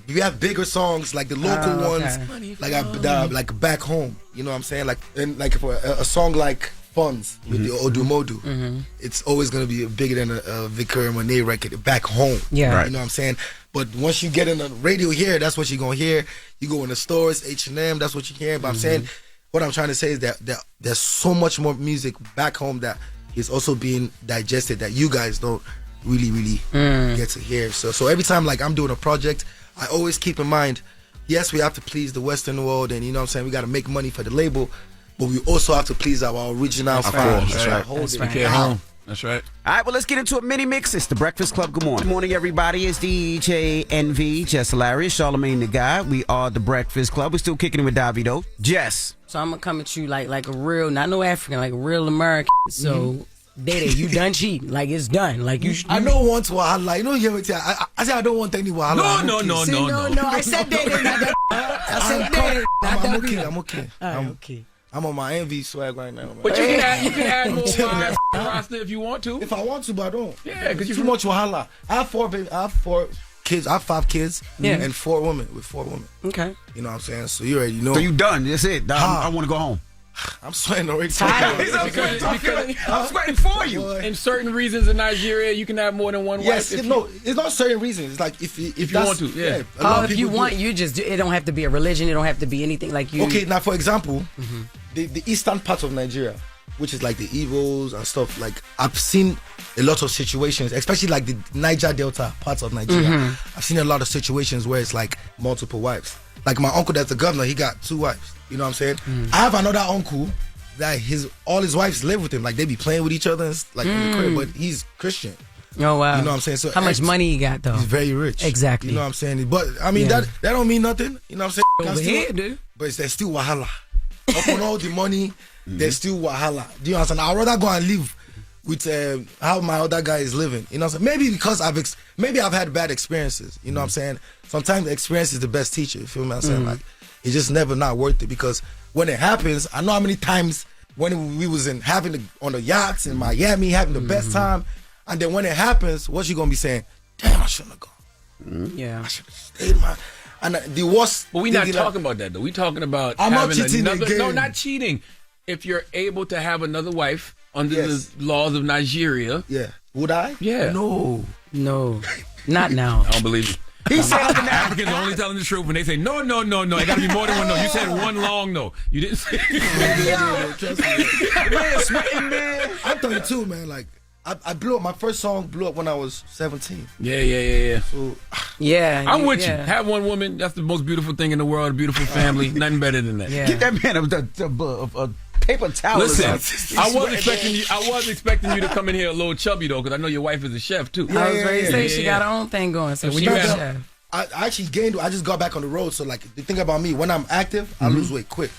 We have bigger songs like the local ones, like back home. You know what I'm saying? Like for a song like Funds with the Odumodu, it's always gonna be bigger than a Vicar Monet record back home. Yeah, right. You know what I'm saying? But once you get in the radio here, that's what you're gonna hear. You go in the stores, H&M, that's what you hear. But I'm saying, what I'm trying to say is that there's so much more music back home that is also being digested that you guys don't really get to hear. So every time like I'm doing a project, I always keep in mind, yes, we have to please the Western world, and what I'm saying, we got to make money for the label, but we also have to please our original fans. That's right. That's right. All right, well, let's get into a mini mix. It's the Breakfast Club. Good morning. Good morning, everybody. It's DJ NV, Jess Hilarious, Charlamagne the Guy. We are the Breakfast Club. We're still kicking it with Davido. Jess. So I'm gonna come at you like a real, not no African, like a real American. So you done cheating. Like it's done. Like you. I don't want wahala. You know, you hear me tell. I say I don't want any wahala. No. I said David, not that. I said David. I'm okay. Okay. I'm on my envy swag right now, man. But you can add more to the roster if you want to. If I want to, but I don't. Yeah, because too much wahala. I have 4 kids. I have 5 kids and 4 women with 4 women. Okay. You know what I'm saying? So you already know. So you done. That's it. I want to go home. I'm sweating already. I'm sweating for you. In certain regions in Nigeria, you can have more than one wife. It's not certain reasons. It's like if you want to, if you want, you just do. It don't have to be a religion. It don't have to be anything like you. Okay, now for example, the eastern part of Nigeria, which is like the Igbos and stuff. Like I've seen a lot of situations, especially like the Niger Delta parts of Nigeria. I've seen a lot of situations where it's like multiple wives. Like my uncle that's the governor, he got 2 wives. You know what I'm saying? I have another uncle that all his wives live with him. Like they be playing with each other, in the crib, but he's Christian. Oh wow! You know what I'm saying? So how much money he got though? He's very rich. Exactly. You know what I'm saying? But I mean that don't mean nothing. You know what I'm saying? Over here, dude. But there's still wahala. Up on all the money, there's still wahala. Do you understand? I'd rather go and live with how my other guy is living. You know what I'm saying? Maybe because I've had bad experiences. You know what I'm saying? Sometimes the experience is the best teacher. You feel me? I'm saying like it's just never not worth it because when it happens, I know how many times when we was on the yachts in Miami having the best time, and then when it happens, what you gonna be saying? Damn, I shouldn't have gone. Yeah, I should have stayed. And the worst. But we're not talking about that though. We're talking about I'm not having cheating another. again. No, not cheating. If you're able to have another wife under the laws of Nigeria, would I? Yeah. No, not now. I don't believe it. He said Africans are only telling the truth when they say no. It got to be more than one no. You said one long no. You didn't say. Trust me. Man, sweating, man. I'm 32, man. Like I blew up. My first song blew up when I was 17. Yeah. So, I'm with you. Have one woman. That's the most beautiful thing in the world. A beautiful family. Nothing better than that. Get that man a paper towel. Listen, I was expecting you to come in here a little chubby though, because I know your wife is a chef too. I was ready to say she got her own thing going. So when you have, I actually gained. I just got back on the road. So like the thing about me, when I'm active, I lose weight quick,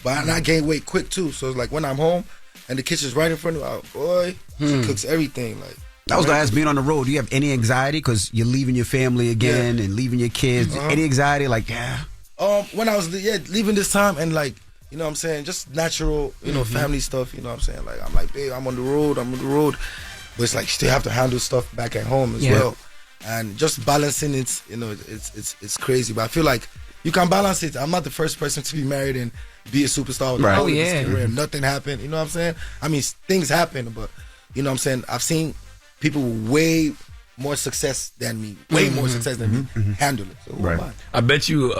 but I gain weight quick too. So it's like when I'm home and the kitchen's right in front of me, she cooks everything. Like I was gonna ask, being on the road, do you have any anxiety because you're leaving your family again and leaving your kids? Any anxiety? Like when I was leaving this time and like. You know what I'm saying? Just natural, family stuff. You know what I'm saying? Like I'm like, babe, I'm on the road. But it's like you still have to handle stuff back at home as well, and just balancing it. It's crazy. But I feel like you can balance it. I'm not the first person to be married and be a superstar with all this career. Nothing happened. You know what I'm saying? I mean, things happen, but you know what I'm saying? I've seen people with way more success than me, more success than me, handle it. So who am I? I bet you,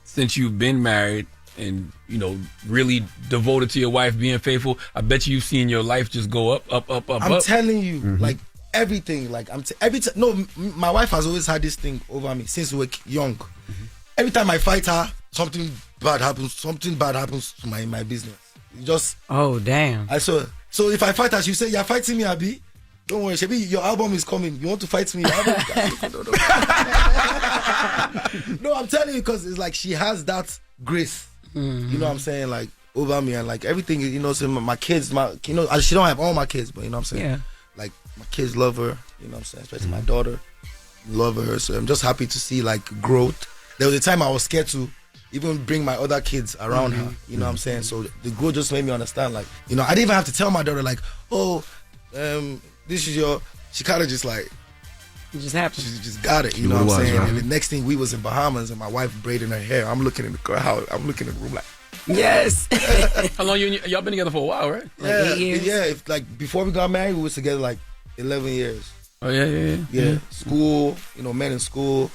since you've been married and really devoted to your wife, being faithful, I bet you've seen your life just go up. I'm telling you, like everything, like my wife has always had this thing over me since we were young. Every time I fight her, something bad happens to my business. Just damn. So if I fight her, she say, "You're fighting me, Abi. Don't worry, Shebi, your album is coming. You want to fight me?" No, I'm telling you, because it's like she has that grace. You know what I'm saying? Like over me, and like everything, so my kids, she don't have all my kids, but you know what I'm saying? Yeah. Like my kids love her, you know what I'm saying? Especially my daughter, love her. So I'm just happy to see like growth. There was a time I was scared to even bring my other kids around her, you know what I'm saying? So the growth just made me understand, like, I didn't even have to tell my daughter like, this is she kind of just like, it just happened. She just got it, you know what I'm saying? Right? And the next thing, we was in Bahamas and my wife braiding her hair. I'm looking in the crowd. I'm looking in the room like, yes. How long y'all been together for a while, right? Like 8 years. Yeah. Like before we got married, we was together like 11 years. Oh yeah. School, men in school,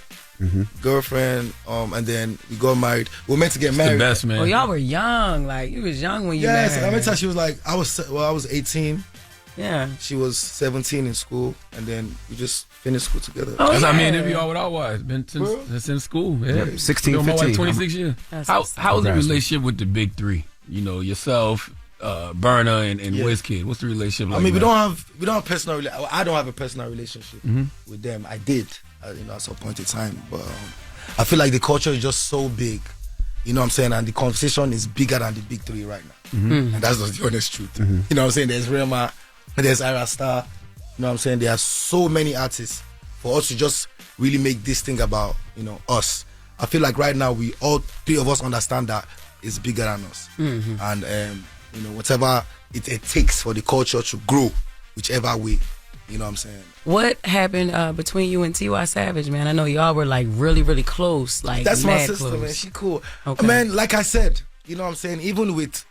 girlfriend, and then we got married. We were meant to get married. The best, man. Well, y'all were young. Like you was young when you married. Yes, I met her. She was like, I was 18. Yeah. She was 17 in school, and then we just finished school together. Oh, that's how me and Envy are with our wives. Been since school. Yeah. 16, my 15. wife 26 years. How's the relationship with the big three? Yourself, Burner, and WizKid. What's the relationship like? I mean, we don't have personal. I don't have a personal relationship with them. I did, at some point in time, but I feel like the culture is just so big. You know what I'm saying? And the conversation is bigger than the big three right now. And that's just the honest truth. You know what I'm saying? There's Rema, there's Ira Star. You know what I'm saying? There are so many artists for us to just really make this thing about, us. I feel like right now we all three of us understand that it's bigger than us. And, whatever it takes for the culture to grow, whichever way. You know what I'm saying? What happened between you and T.Y. Savage, man? I know y'all were like really, really close. Like that's my sister, close. man. She cool. Okay. Man, like I said, you know what I'm saying? Even with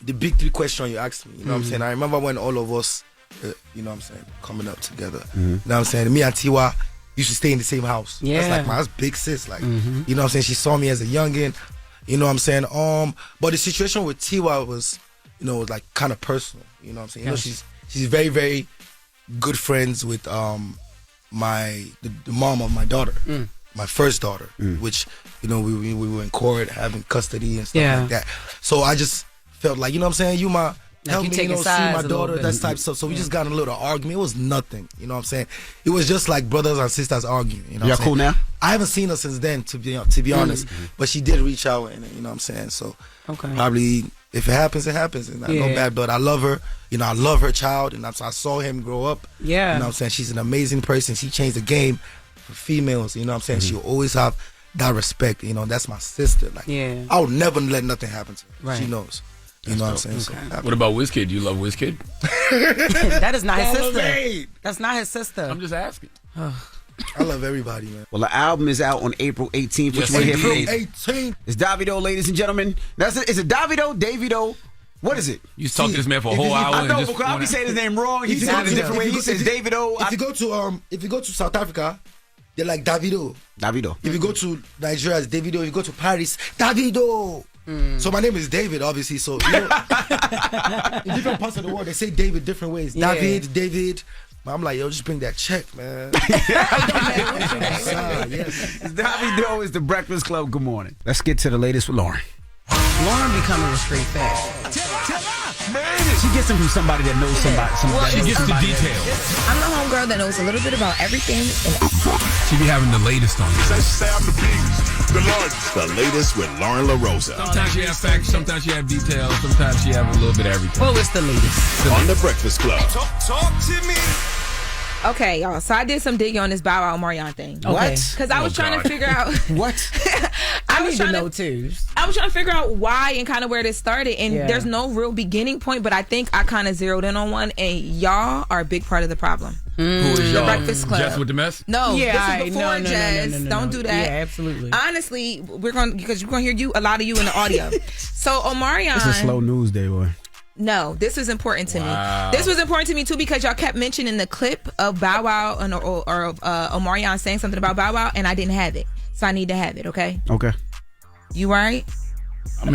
the big three question you asked me, you know what I'm saying? I remember when all of us, you know what I'm saying, coming up together. You know what I'm saying? Me and T.Y. used to stay in the same house. Yeah. That's like that's big sis. Like, you know what I'm saying? She saw me as a youngin'. You know what I'm saying? But the situation with T.Y. was, was like kind of personal. You know what I'm saying? Yes. She's very, very good friends with the mom of my daughter, my first daughter, which we were in court having custody and stuff like that. So I just felt like, you know what I'm saying, you help me, see my daughter, that type of stuff. So we just got in a little argument. It was nothing, you know what I'm saying. It was just like brothers and sisters arguing. You know, y'all cool now? I haven't seen her since then, to be honest. But she did reach out, and you know what I'm saying. So probably if it happens, it happens. And no bad blood. I love her. I love her child, and I saw him grow up. Yeah. You know what I'm saying? She's an amazing person. She changed the game for females. You know what I'm saying? She'll always have that respect. That's my sister. Like, I would never let nothing happen to her. Right. She knows. You know what I'm saying? So, what about WizKid? Do you love WizKid? That is not his sister. That's not his sister. I'm just asking. I love everybody, man. Well, the album is out on April 18th. Which one April here? 18th. It's Davido, ladies and gentlemen. Is it Davido? Davido? What is it? You talk to this man for a whole hour. I know, because I'll be saying his name wrong. He says it a different way. He says Davido. If you go to South Africa, they're like Davido. Davido. If you go to Nigeria, it's Davido. If you go to Paris, Davido. So my name is David, obviously. So in different parts of the world, they say David different ways. Yeah. David. I'm like, yo, just bring that check, man. Yes. Davido is the Breakfast Club. Good morning. Let's get to the latest with Loren. Loren becoming a straight fact. She gets them from somebody that knows somebody. She gets the details. I'm the homegirl that knows a little bit about everything. She be having the latest on this. The latest with Lauren LaRosa. Sometimes she have facts, sometimes she have details, sometimes she have a little bit of everything. Well, it's the latest. On the Breakfast Club. Talk to me. Okay, y'all. So I did some digging on this Bow Wow Omarion thing. What? Because I was trying to figure out what. I need to know too. I was trying to figure out why and kind of where this started, and Yeah. there's no real beginning point. But I think I kind of zeroed in on one, and y'all are a big part of the problem. Who is y'all? Breakfast Club. Jess with the mess? No, Yeah, this is before no, Jess. Don't do that. Yeah, absolutely. Honestly, because we're gonna hear a lot of you in the audio. So Omarion. It's a slow news day, boy. No, this was important to Wow. me. This was important to me too because y'all kept mentioning the clip of Bow Wow or Omarion saying something about Bow Wow, and I didn't have it, so I need to have it. Okay, Okay. you all right?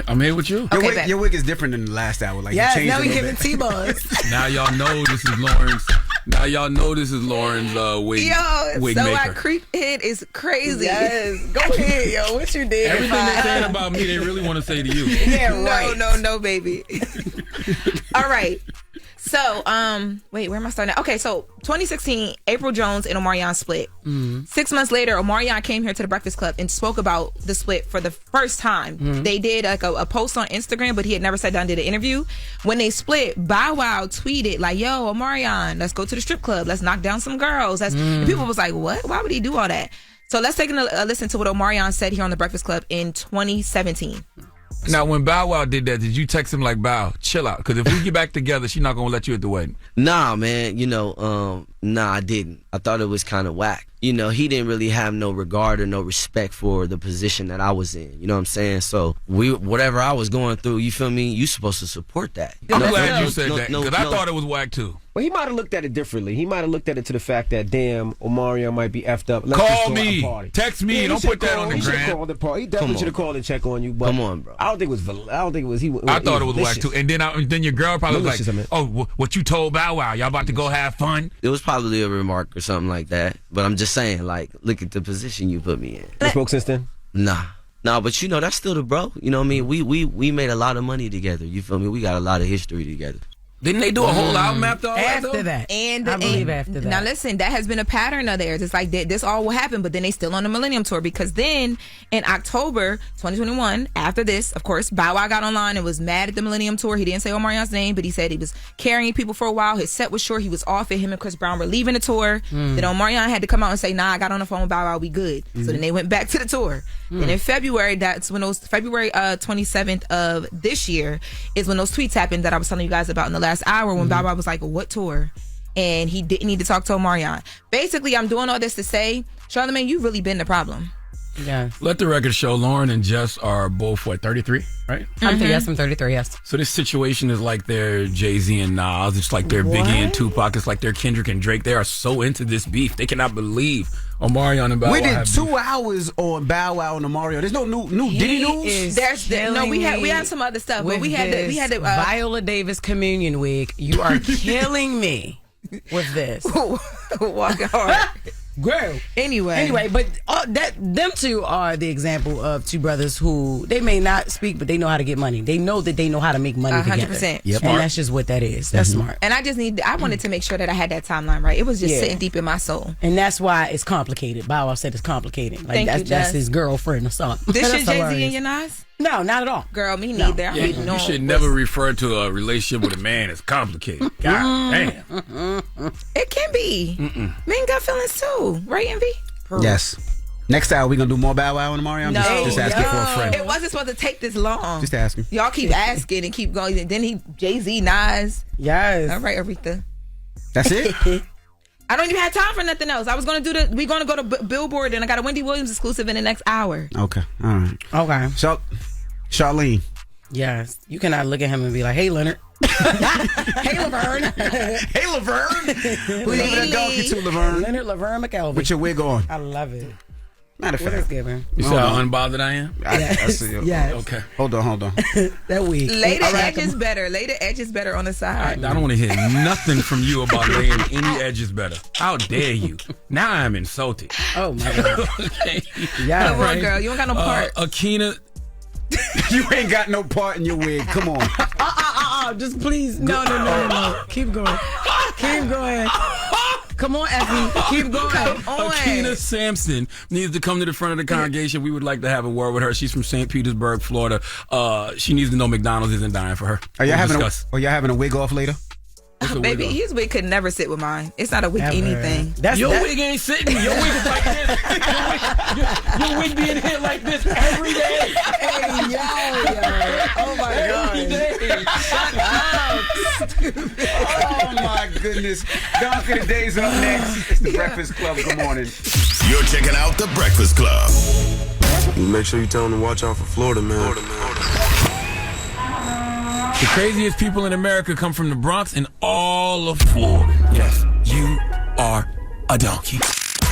I'm here with you. Your wig is different than the last hour. Like, Yes, you changed now a we little giving bit. T-Buzz. Now y'all know this is Lauren's. Now y'all know this is Lauren's wig. Yo, wig so maker. my creep head is crazy. Yes, go ahead, yo. What you did? Everything they're saying about me, they really want to say to you. Yeah, right. No, baby. All right. So, wait, where am I starting at? Okay, so 2016, April Jones and Omarion split. 6 months later, Omarion came here to the Breakfast Club and spoke about the split for the first time. They did like a post on Instagram, but he had never sat down and did an interview. When they split, Bow Wow tweeted like, "Yo, Omarion, let's go to the strip club. Let's knock down some girls." And people was like, "What? Why would he do all that?" So let's take a listen to what Omarion said here on the Breakfast Club in 2017. Now, when Bow Wow did that, did you text him like, Bow, chill out? Because if we get back together, she's not going to let you at the wedding. Nah, man. Nah, I didn't. I thought it was kind of whack. He didn't really have no regard or no respect for the position that I was in. You know what I'm saying? So whatever I was going through, you feel me? You supposed to support that. I'm glad you said that because I thought it was whack too. Well, he might have looked at it differently. He might have looked at it to the fact that, damn, Omarion might be effed up. Let's Call just throw me. a party. Text me. Yeah, Don't put that on the He should gram. call the party. He definitely should have called and check on you. But Come on, bro. I don't think it was. I don't think it was. I thought it was whack too. And then your girl probably was Malicious, I like, mean. "Oh, what you told Bow Wow? Y'all about to go have fun?" It was probably a remark or something like that. But I'm just saying, like, look at the position you put me in. You spoke since then? Nah, but that's still the bro. You know what I mean? We made a lot of money together. You feel me? We got a lot of history together. Didn't they do a whole album after all that? After that. And I believe after that. Now listen, that has been a pattern of theirs. It's like this all will happen, but then they still on the Millennium Tour because then in October 2021, after this, of course, Bow Wow got online and was mad at the Millennium Tour. He didn't say Omarion's name, but he said he was carrying people for a while. His set was short. He was off it. Him and Chris Brown were leaving the tour. Then Omarion had to come out and say, "Nah, I got on the phone with Bow Wow. We good." So then they went back to the tour. Then in February, that's when February 27th of this year is when those tweets happened that I was telling you guys about in the last hour when Bow Wow was like, "What tour?" And he didn't need to talk to Omarion. Basically, I'm doing all this to say, Charlamagne, you've really been the problem. Yeah. Let the record show Loren and Jess are both 33, right? I'm 33. Yes. So this situation is like they're Jay-Z and Nas. It's like they're Biggie and Tupac. It's like they're Kendrick and Drake. They are so into this beef. They cannot believe Omarion and Bow Wow. We did have 2 beef. hours on Bow Wow and Omarion. There's no new Diddy news. We had some other stuff, but we had the Viola Davis communion wig. You are killing me with this. Walking hard. Girl. Anyway, but them two are the example of two brothers who they may not speak, but they know how to get money. They know that they know how to make money 100%. together. And that's just what that is. That's smart. And I wanted to make sure that I had that timeline right. It was just sitting deep in my soul. And that's why it's complicated. Bow Wow said it's complicated. Like Thank you, that's Jess. his girlfriend or something. This That's your Jay-Z hilarious. and your Nas? No, not at all. Girl, me neither. Yeah, You you should never refer to a relationship with a man as complicated. God damn. It can be. Men got feelings too, right, Envy? Yes. Next hour, we gonna do more Bow Wow and Mario? I'm just asking for a friend. It wasn't supposed to take this long. Just asking. Y'all keep asking and keep going. And then Jay-Z, Nas. Yes. All right, Aretha. That's it? I don't even have time for nothing else. I was gonna we're gonna go to Billboard, and I got a Wendy Williams exclusive in the next hour. Okay. All right. Okay. So, Charlene. Yes. You cannot look at him and be like, hey, Leonard. Hey, Laverne. Hey, Laverne. Who you giving a donkey to, Laverne? Leonard Laverne McKelvey. With your wig on. I love it. Matter of What fact. is given? You see how unbothered I am? I see you. Yes. Okay. Hold on. That wig. Lay the edges better. Lay the edges better on the I side. don't want to hear nothing from you about laying any edges better. How dare you? Now I'm insulted. Oh, my God. Okay. Yeah. Come on, girl. You don't got no part. Akina. You ain't got no part in your wig. Come on. Just please. No. Keep going. Keep going. Come on, Effie. Keep going. Akina Sampson needs to come to the front of the congregation. We would like to have a word with her. She's from St. Petersburg, Florida. She needs to know McDonald's isn't dying for her. Are y'all having a wig off later? Baby, his wig could never sit with mine. It's not a wig anything. Your wig ain't sitting. Your wig is like this. Your wig being hit like this every day. Hey, yo. Oh, my God. Every day. Shut up. Oh, my goodness. Donkey of the Day's up next. It's the Breakfast Club. Good morning. You're checking out the Breakfast Club. Make sure you tell them to watch out for Florida, man. The craziest people in America come from the Bronx and all of Florida. Yes, you are a donkey.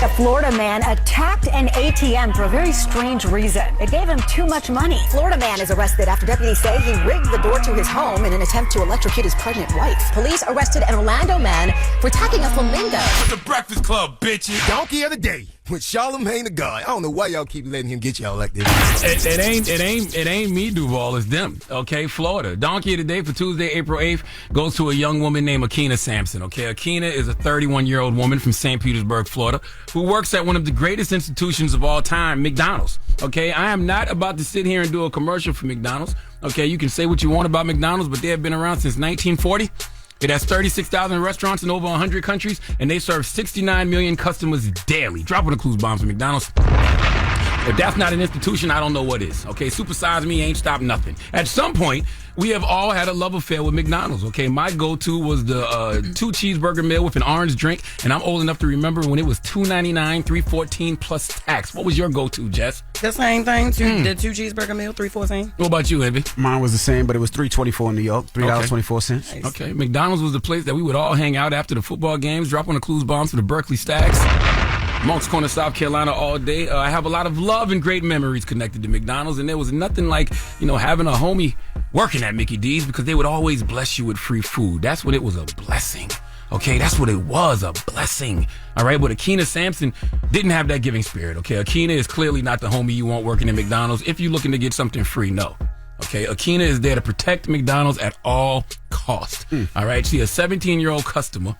A Florida man attacked an ATM for a very strange reason. It gave him too much money. Florida man is arrested after deputies say he rigged the door to his home in an attempt to electrocute his pregnant wife. Police arrested an Orlando man for attacking a flamingo. The Breakfast Club, bitches. Donkey of the Day with Charlamagne the God. I don't know why y'all keep letting him get y'all like this. It ain't me, Duval. It's them. Okay, Florida. Donkey of the Day for Tuesday, April 8th goes to a young woman named Akina Sampson. Okay, Akina is a 31-year-old woman from St. Petersburg, Florida, who works at one of the greatest institutions of all time, McDonald's. Okay, I am not about to sit here and do a commercial for McDonald's. Okay, you can say what you want about McDonald's, but they have been around since 1940. It has 36,000 restaurants in over 100 countries, and they serve 69 million customers daily. Dropping the clues bombs at McDonald's. If that's not an institution, I don't know what is. Okay, Supersize Me ain't stopped nothing. At some point, we have all had a love affair with McDonald's. Okay, my go-to was the 2 cheeseburger meal with an orange drink, and I'm old enough to remember when it was $2.99, $3.14 plus tax. What was your go-to, Jess? The same thing. The 2 cheeseburger meal, $3.14. What about you, Envy? Mine was the same, but it was $3.24 in New York, $3.24. Nice. Okay, McDonald's was the place that we would all hang out after the football games, drop on the clues bombs for the Berkeley Stags. Moncks Corner, South Carolina all day. I have a lot of love and great memories connected to McDonald's, and there was nothing like, having a homie working at Mickey D's because they would always bless you with free food. That's what it was, a blessing. Okay, that's what it was, a blessing. All right, but Akina Sampson didn't have that giving spirit. Okay, Akina is clearly not the homie you want working at McDonald's if you're looking to get something free. No. Okay, Akina is there to protect McDonald's at all costs. All right, she's a 17-year-old customer.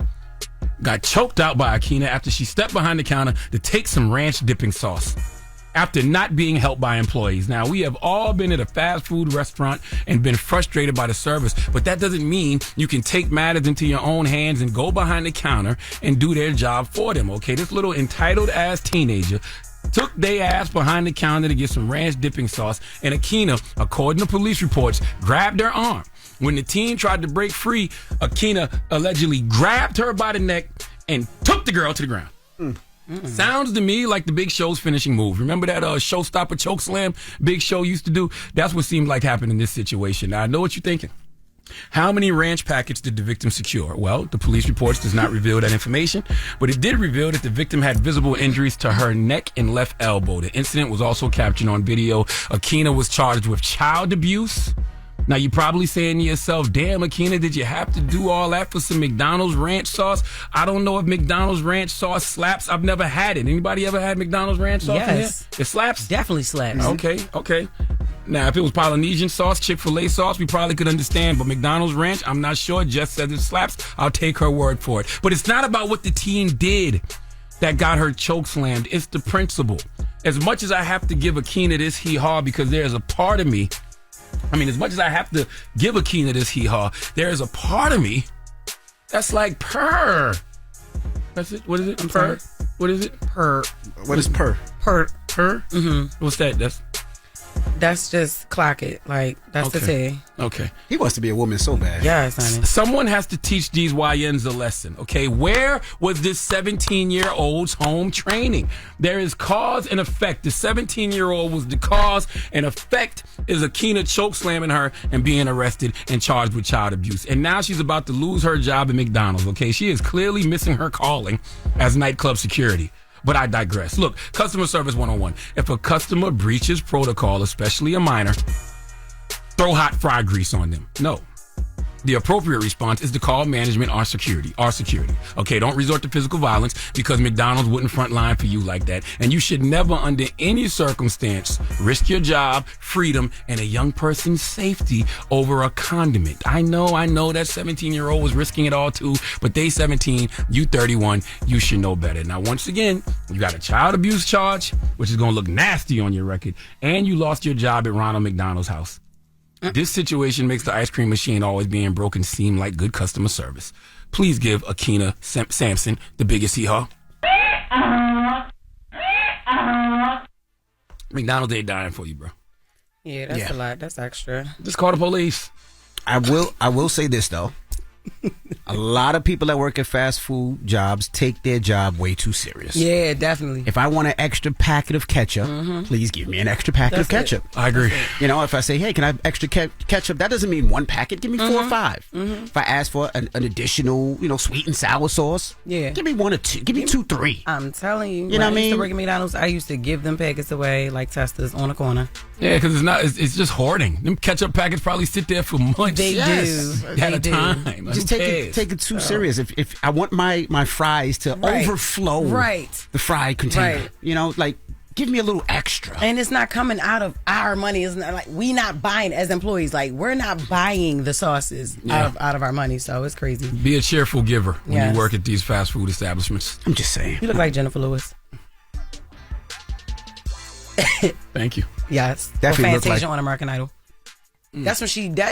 Got choked out by Akina after she stepped behind the counter to take some ranch dipping sauce after not being helped by employees. Now, we have all been at a fast food restaurant and been frustrated by the service, but that doesn't mean you can take matters into your own hands and go behind the counter and do their job for them, okay? This little entitled-ass teenager took their ass behind the counter to get some ranch dipping sauce, and Akina, according to police reports, grabbed her arm. When the teen tried to break free, Akina allegedly grabbed her by the neck and took the girl to the ground. Sounds to me like the Big Show's finishing move. Remember that showstopper choke slam Big Show used to do? That's what seemed like happened in this situation. Now, I know what you're thinking. How many ranch packets did the victim secure? Well, the police reports does not reveal that information, but it did reveal that the victim had visible injuries to her neck and left elbow. The incident was also captured on video. Akina was charged with child abuse. Now, you're probably saying to yourself, damn, Akina, did you have to do all that for some McDonald's ranch sauce? I don't know if McDonald's ranch sauce slaps. I've never had it. Anybody ever had McDonald's ranch sauce? Yes. It slaps? Definitely slaps. Okay. Now, if it was Polynesian sauce, Chick-fil-A sauce, we probably could understand. But McDonald's ranch, I'm not sure. Jess says it slaps. I'll take her word for it. But it's not about what the teen did that got her choke slammed. It's the principle. As much as I have to give Akina this hee-haw because there's a part of me, as much as I have to give Akina this hee-haw, there is a part of me that's like, purr. That's it? What is it? I'm purr? sorry. What is it? Purr. What is purr? Purr. Her? Mm-hmm. What's that? That's just clock it. Like, that's the T. Okay. He wants to be a woman so bad. Yes, honey. Someone has to teach these YNs a lesson, okay? Where was this 17-year-old's home training? There is cause and effect. The 17-year-old was the cause, and effect is Akina chokeslamming her and being arrested and charged with child abuse. And now she's about to lose her job at McDonald's, okay? She is clearly missing her calling as nightclub security. But I digress. Look, customer service 101. If a customer breaches protocol, especially a minor, throw hot fry grease on them. No. The appropriate response is to call management or security. Okay, don't resort to physical violence because McDonald's wouldn't front line for you like that. And you should never, under any circumstance, risk your job, freedom, and a young person's safety over a condiment. I know that 17-year-old was risking it all too, but they 17, you 31, you should know better. Now, once again, you got a child abuse charge, which is going to look nasty on your record, and you lost your job at Ronald McDonald's house. This situation makes the ice cream machine always being broken seem like good customer service. Please give Akina Sampson the biggest hee-haw. McDonald's ain't dying for you, bro. Yeah, that's a lot. That's extra. Just call the police. I will say this, though. A lot of people that work at fast food jobs take their job way too serious. Yeah, definitely. If I want an extra packet of ketchup, please give me an extra packet of ketchup. I agree. You know, if I say, hey, can I have extra ketchup? That doesn't mean one packet. Give me 4 or 5. If I ask for an additional, sweet and sour sauce, give me 1 or 2. Give me 2, 3. I'm telling you. You know what I mean? I used to work at McDonald's. I used to give them packets away like testers on the corner. Yeah, because it's just hoarding. Them ketchup packets probably sit there for months. They do. At a time. Just take it too serious. If I want my fries to overflow the fry container, give me a little extra. And it's not coming out of our money. It's not like we not buying as employees. Like we're not buying the sauces out of our money. So it's crazy. Be a cheerful giver when you work at these fast food establishments. I'm just saying. You look like Jennifer Lewis. Thank you. Yes. Definitely look like on American Idol. That's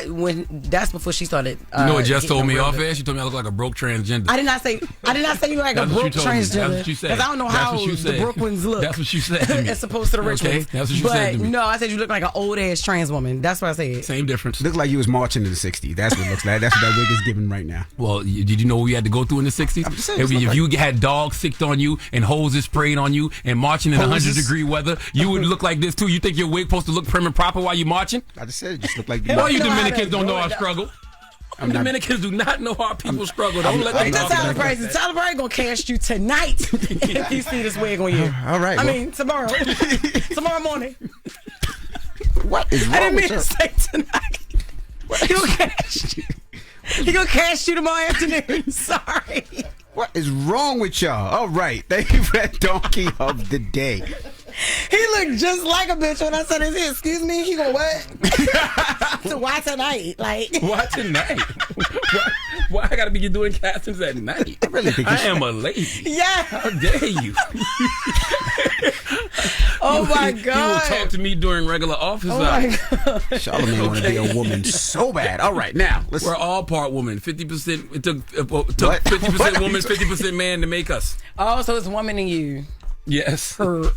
when that's before she started. You know what Jess told me off air? She told me I look like a broke transgender. I did not say you look like a broke transgender. That's what you said. Because I don't know how the broke ones look. That's what you said to me. As opposed to the rich ones. That's what you said to me. No, I said you look like an old ass trans woman. That's what I said. Same difference. Look like you was marching in the 60s. That's what it looks like. That's what that wig is giving right now. Well, did you know what we had to go through in the 60s? I'm just saying, if you had dogs sicked on you and hoses sprayed on you and marching in 100-degree weather, you would look like this too. You think your wig supposed to look prim and proper while you marching? I just said it just looked like Why you Dominicans don't know our struggle? Dominicans do not know how people struggle. Don't let them talk Tyler Price. Tyler Price gonna cast you tonight if you see this wig on you. All right. I mean tomorrow. Tomorrow morning. What is wrong I didn't mean with you? to say tonight. He gonna cast you. He gonna cast you tomorrow afternoon. Sorry. What is wrong with y'all? All right. Thank you for that donkey of the day. He looked just like a bitch when I said his head. Excuse me? He go, what? So why tonight? Like why tonight? Why I gotta be doing castings at night? I really think I am a lady. Yeah. How dare you? Oh my You will God. talk to me during regular office hours. Charlamagne want to be a woman so bad. All right, now we're all part woman. 50%. It took 50% woman, 50% man to make us. Oh, so it's woman in you. Yes. This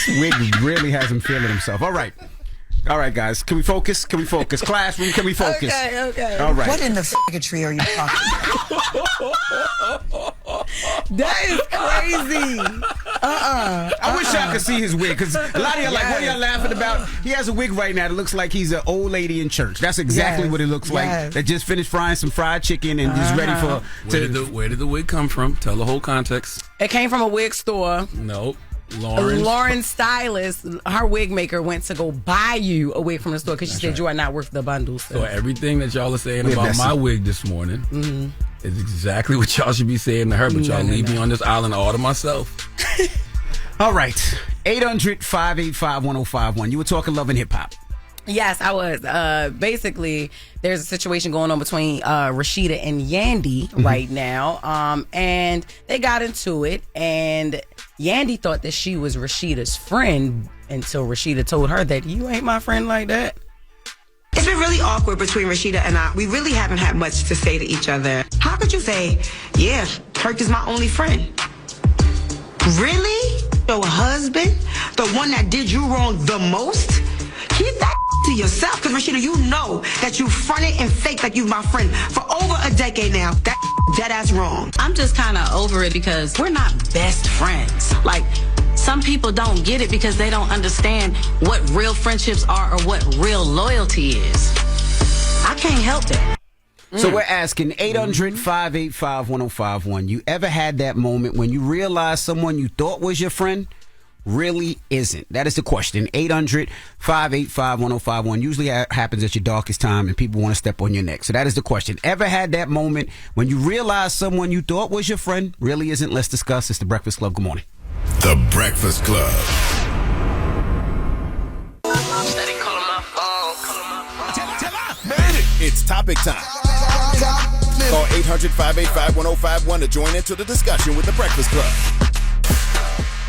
wig really has him feeling himself. All right, guys. Can we focus? Classroom, can we focus? Okay. All right. What in the f***atry are you talking about? That is crazy. I wish y'all could see his wig, because a lot of y'all like, what are y'all laughing about? He has a wig right now that looks like he's an old lady in church. That's exactly what it looks like. That just finished frying some fried chicken and is ready for. Where did the wig come from? Tell the whole context. It came from a wig store. Nope. Lauren stylist, her wig maker went to go buy you a wig from the store because she said you are not worth the bundle. So everything that y'all are saying about my wig this morning is exactly what y'all should be saying to her, but y'all leave me on this island all to myself. All right. 800-585-1051. You were talking love and hip hop. Yes, I was. Basically, there's a situation going on between Rashida and Yandy right now. And they got into it. And Yandy thought that she was Rashida's friend until Rashida told her that you ain't my friend like that. It's been really awkward between Rashida and I. We really haven't had much to say to each other. How could you say, yeah, Turk is my only friend? Really? Your husband? The one that did you wrong the most? Keep that to yourself, because Rashida, you know that you fronted and faked like you my friend for over a decade now. That dead ass wrong. I'm just kind of over it because we're not best friends. Like, some people don't get it because they don't understand what real friendships are or what real loyalty is. I can't help it. So we're asking 800-585-1051. You ever had that moment when you realized someone you thought was your friend really isn't? That is the question. 800-585-1051. Usually happens at your darkest time and people want to step on your neck. So that is the question. Ever had that moment when you realized someone you thought was your friend really isn't? Let's discuss. It's The Breakfast Club. Good morning. The Breakfast Club. It's topic time. Call 800-585-1051 to join into the discussion with The Breakfast Club.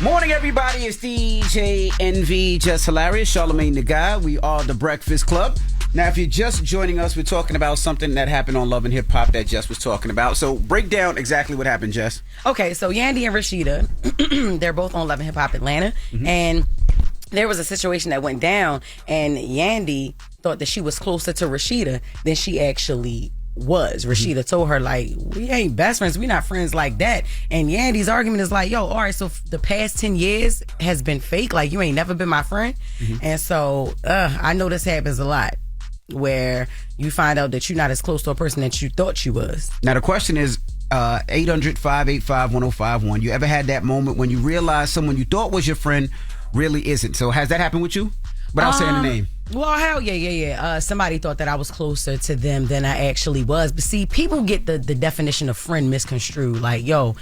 Morning, everybody. It's DJ NV, Jess Hilarious, Charlamagne the Guy. We are The Breakfast Club. Now, if you're just joining us, we're talking about something that happened on Love and Hip Hop that Jess was talking about. So break down exactly what happened, Jess. Okay, so Yandy and Rashida, they're both on Love and Hip Hop Atlanta. Mm-hmm. And there was a situation that went down, and Yandy thought that she was closer to Rashida than she actually was. Rashida told her, like, we ain't best friends. We not friends like that. And Yandy's argument is like, yo, all right, so the past 10 years has been fake. Like, you ain't never been my friend. Mm-hmm. And so I know this happens a lot, where you find out that you're not as close to a person that you thought you was. Now, the question is 800-585-1051. You ever had that moment when you realized someone you thought was your friend really isn't? So has that happened with you? Without saying the name. Well, hell yeah. Somebody thought that I was closer to them than I actually was. But see, people get the definition of friend misconstrued. Like, yo,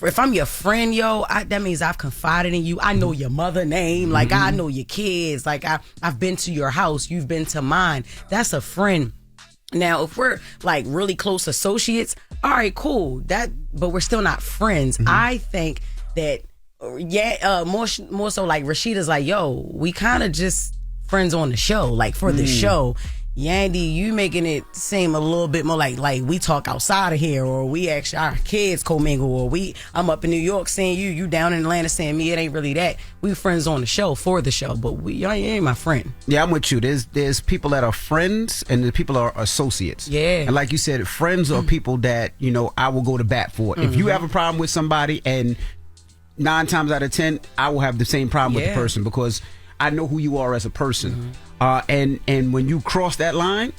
if I'm your friend, that means I've confided in you. I know your mother name. Like, I know your kids. Like, I've been to your house. You've been to mine. That's a friend. Now, if we're like really close associates, all right, cool. But we're still not friends. I think that, more so like Rashida's like, yo, we kind of just friends on the show, like for the show. Yandy, you making it seem a little bit more like we talk outside of here, or we actually, our kids commingle, or I'm up in New York seeing you down in Atlanta seeing me. It ain't really that. We friends on the show for the show, but you ain't my friend. Yeah, I'm with you. There's people that are friends and the people are associates. Yeah. And like you said, friends are people that, I will go to bat for. If you have a problem with somebody, and 9 times out of 10, I will have the same problem with the person, because I know who you are as a person. And when you cross that line,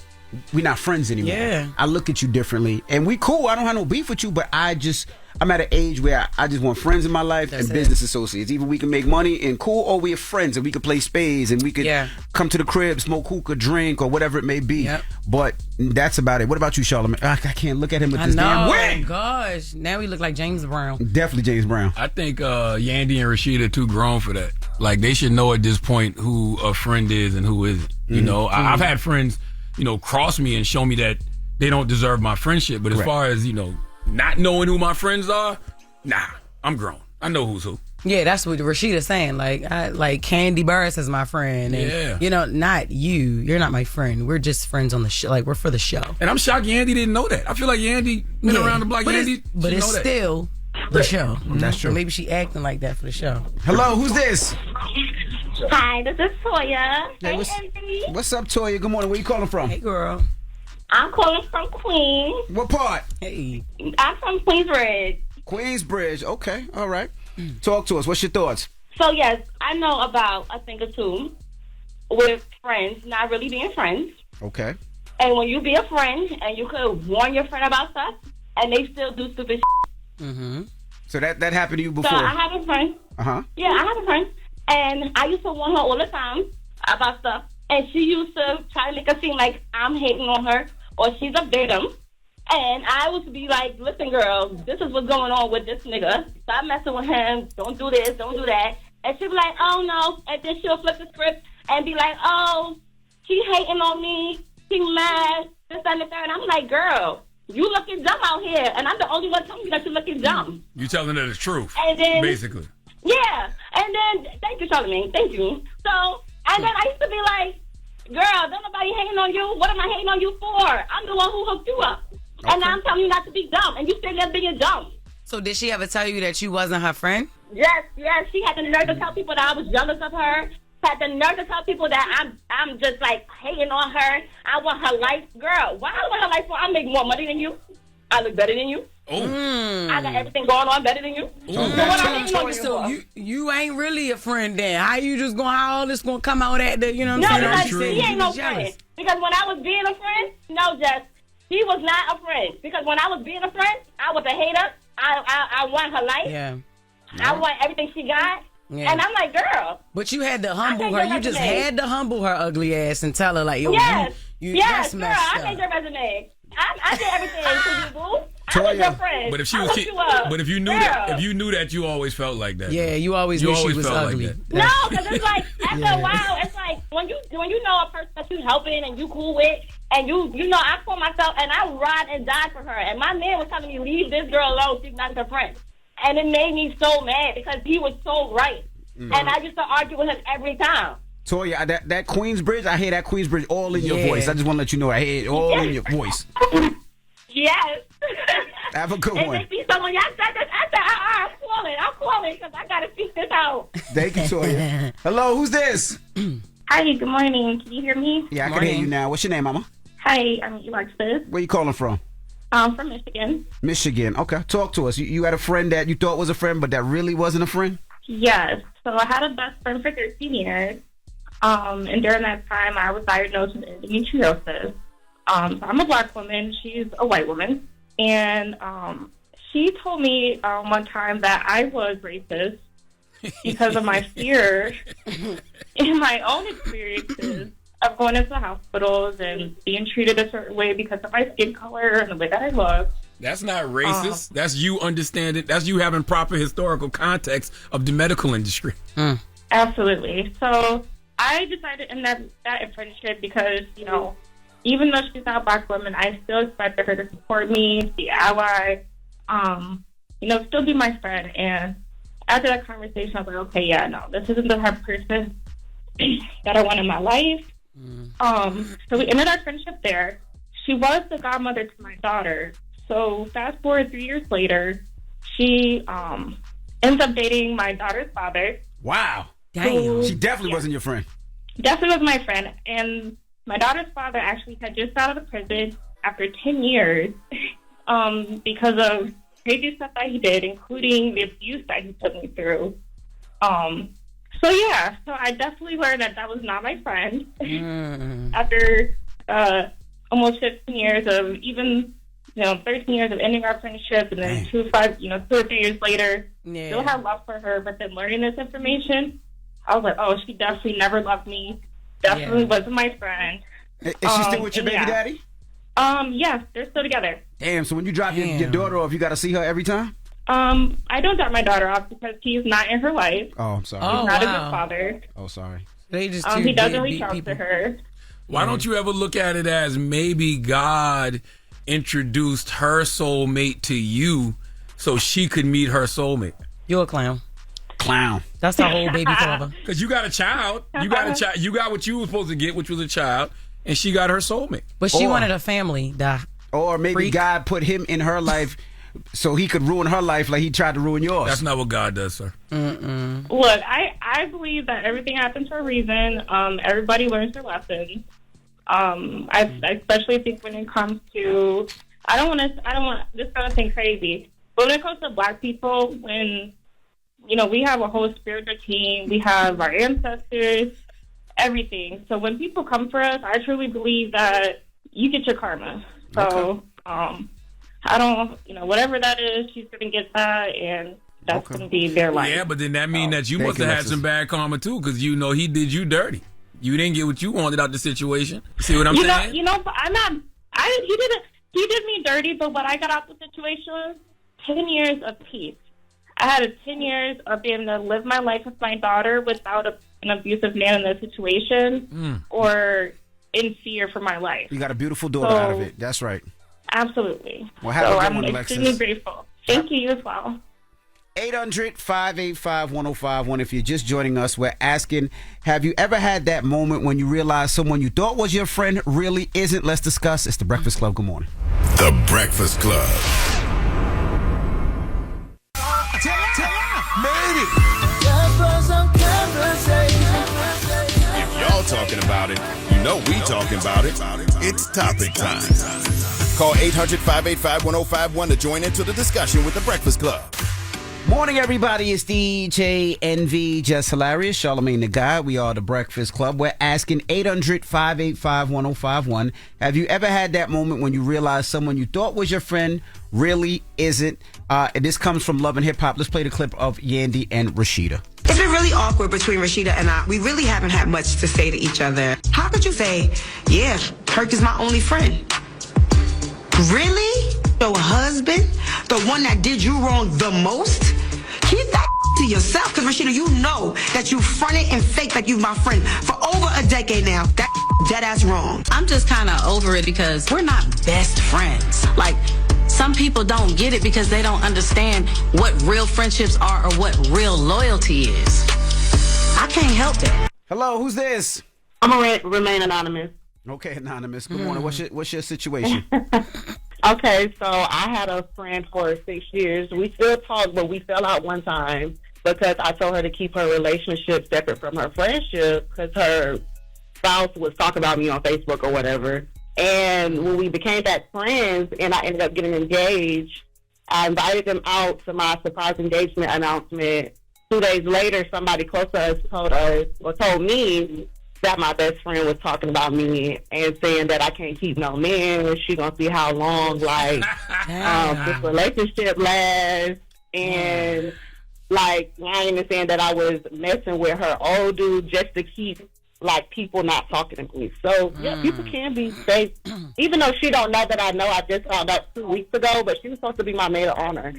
we're not friends anymore. Yeah. I look at you differently. And we cool. I don't have no beef with you, but I'm at an age where I just want friends in my life. That's and business associates. Either we can make money and cool, or we're friends and we can play spades and we could come to the crib, smoke hookah, drink, or whatever it may be. Yep. But that's about it. What about you, Charlamagne? I can't look at him with this damn wig. Oh, gosh. Now we look like James Brown. Definitely James Brown. I think Yandy and Rashida are too grown for that. Like, they should know at this point who a friend is and who isn't. You know, I've had friends, cross me and show me that they don't deserve my friendship. But as far as, not knowing who my friends are, nah, I'm grown. I know who's who. Yeah, that's what Rashida's saying. Like Candy Burris is my friend. And, not you. You're not my friend. We're just friends on the show. Like, we're for the show. And I'm shocked Yandy didn't know that. I feel like Yandy been around the block. But Yandy it's still the show. That's true. So maybe she acting like that for the show. Hello, who's this? Hi, this is Toya. Hey, what's up, Toya? Good morning. Where you calling from? Hey, girl. I'm calling from Queens. What part? Hey. I'm from Queensbridge. Queensbridge. Okay. All right. Talk to us. What's your thoughts? So, yes, I know about a thing or two with friends not really being friends. Okay. And when you be a friend and you could warn your friend about stuff and they still do stupid shit. Mm-hmm. So that happened to you before? So I have a friend. Uh-huh. Yeah, I have a friend. And I used to warn her all the time about stuff. And she used to try to make it seem like I'm hating on her or she's a victim. And I would be like, listen, girl, this is what's going on with this nigga. Stop messing with him. Don't do this. Don't do that. And she'd be like, oh, no. And then she'll flip the script and be like, oh, she hating on me. She mad. This, that, and the third. And I'm like, girl, you looking dumb out here. And I'm the only one telling you that you're looking dumb. You telling her the truth, and then, basically. Yeah. And then, thank you, Charlamagne. Thank you. So, and then I used to be like, girl, don't nobody hating on you. What am I hating on you for? I'm the one who hooked you up. Okay. And now I'm telling you not to be dumb. And you sitting there being dumb. So did she ever tell you that you wasn't her friend? Yes. She had the nerve to tell people that I was jealous of her. Had the nerve to tell people that I'm just like hating on her. I want her life, girl. Why I want her life for? I make more money than you. I look better than you. I got everything going on better than you. So you ain't really a friend then. How you just going? How all this gonna come out at the? You know what I'm saying? No, because she ain't no friend. Because when I was being a friend, no, Jess, she was not a friend. Because when I was being a friend, I was a hater. I want her life. Yeah. I want everything she got. Yeah. And I'm like, girl. But you had to humble her. You just had to humble her ugly ass and tell her like, yo, yes, yes, girl, I made your resume. I did everything for you, boo. I was your friend. But if she was, but if you knew that, you always felt like that. Yeah, you always knew she was ugly. Like no, because it's like after a while, it's like when you know a person that you helping and you cool with, and you know I call myself and I ride and die for her, and my man was telling me leave this girl alone, she's not your friend, and it made me so mad because he was so right, and I used to argue with him every time. Toya, that Queensbridge, I hear that Queensbridge all in your voice. I just want to let you know I hear it all in your voice. Yes. Have a good one. If me someone y'all said this, I said, I'm calling because I got to speak this out. Thank you, Toya. Hello, who's this? Hi, good morning. Can you hear me? Yeah, I can hear you now. What's your name, Mama? Hi, I'm Alexis. Where you calling from? From Michigan. Michigan. Okay, talk to us. You had a friend that you thought was a friend, but that really wasn't a friend? Yes. So I had a best friend for 13 years. And during that time, I was diagnosed with endometriosis. So I'm a black woman. She's a white woman. And she told me one time that I was racist because of my fear in my own experiences of going into hospitals and being treated a certain way because of my skin color and the way that I look. That's not racist. That's you understanding. That's you having proper historical context of the medical industry. Absolutely. So I decided to end that friendship because, you know, even though she's not a black woman, I still expected her to support me, be ally, you know, still be my friend. And after that conversation, I was like, okay, yeah, no, this isn't the type of person that I want in my life. So we ended our friendship there. She was the godmother to my daughter. So fast forward 3 years later, she ends up dating my daughter's father. Wow. Damn. She definitely wasn't your friend. Definitely was my friend. And my daughter's father actually had just got out of prison after 10 years because of crazy stuff that he did, including the abuse that he put me through. So I definitely learned that was not my friend. After almost 15 years of even, 13 years of ending our friendship, and then 2 or 3 years later, still had love for her. But then learning this information, I was like, oh, she definitely never loved me. Definitely wasn't my friend. Is she still with your baby daddy? Yes, they're still together. Damn, so when you drop your daughter off, you got to see her every time? I don't drop my daughter off because he's not in her life. Oh, I'm sorry. He's not a good father. Oh, sorry. He doesn't reach out to her. Why don't you ever look at it as maybe God introduced her soulmate to you so she could meet her soulmate? You're a clown. Clown. That's the whole baby father. Because you got a child. You got a child. You got what you were supposed to get, which was a child, and she got her soulmate. But she wanted a family. Or maybe God put him in her life so he could ruin her life like he tried to ruin yours. That's not what God does, sir. Look, I believe that everything happens for a reason. Everybody learns their lessons. I especially think when it comes to, I don't want this kind of thing crazy, but when it comes to black people, when we have a whole spiritual team, we have our ancestors, everything. So when people come for us, I truly believe that you get your karma. So, I don't, whatever that is, she's going to get that, and that's going to be their life. Yeah, but then that means that you must have had some bad karma, too, because, he did you dirty. You didn't get what you wanted out the situation. See what I'm saying? But I'm not, he did me dirty, but what I got out the situation was 10 years of peace. I had 10 years of being able to live my life with my daughter without an abusive man in the situation or in fear for my life. You got a beautiful daughter out of it. That's right. Absolutely. Well, have a good one, I'm Alexis. extremely grateful. Thank you as well. 800-585-1051. If you're just joining us, we're asking, have you ever had that moment when you realize someone you thought was your friend really isn't? Let's discuss. It's The Breakfast Club. Good morning. The Breakfast Club. Made it. If y'all talking about it, you know we talking about it. It's topic time. Call 800-585-1051 to join into the discussion with The Breakfast Club. Morning, everybody. It's DJ NV, Jess Hilarious, Charlamagne the Guy. We are The Breakfast Club. We're asking 800-585-1051. Have you ever had that moment when you realize someone you thought was your friend really isn't? And this comes from Love and Hip Hop. Let's play the clip of Yandy and Rashida. It's been really awkward between Rashida and I. We really haven't had much to say to each other. How could you say, yeah, Kirk is my only friend? Really? Your husband? The one that did you wrong the most? Keep that to yourself, because Rashida, you know that you fronted and faked like you my friend for over a decade now. That dead ass wrong. I'm just kind of over it because we're not best friends. Like, some people don't get it because they don't understand what real friendships are or what real loyalty is. I can't help it. Hello, who's this? I'm going to remain anonymous. Okay, anonymous. Good morning. What's your situation? Okay, so I had a friend for 6 years. We still talk, but we fell out one time because I told her to keep her relationship separate from her friendship because her spouse was talking about me on Facebook or whatever. And when we became back friends and I ended up getting engaged, I invited them out to my surprise engagement announcement. 2 days later, somebody close to us told me that my best friend was talking about me and saying that I can't keep no man. She gonna see how long this relationship lasts, and lying and saying that I was messing with her old dude just to keep people not talking to me. So yeah, people can be fake, even though she don't know that I know. I just found out 2 weeks ago, but she was supposed to be my maid of honor.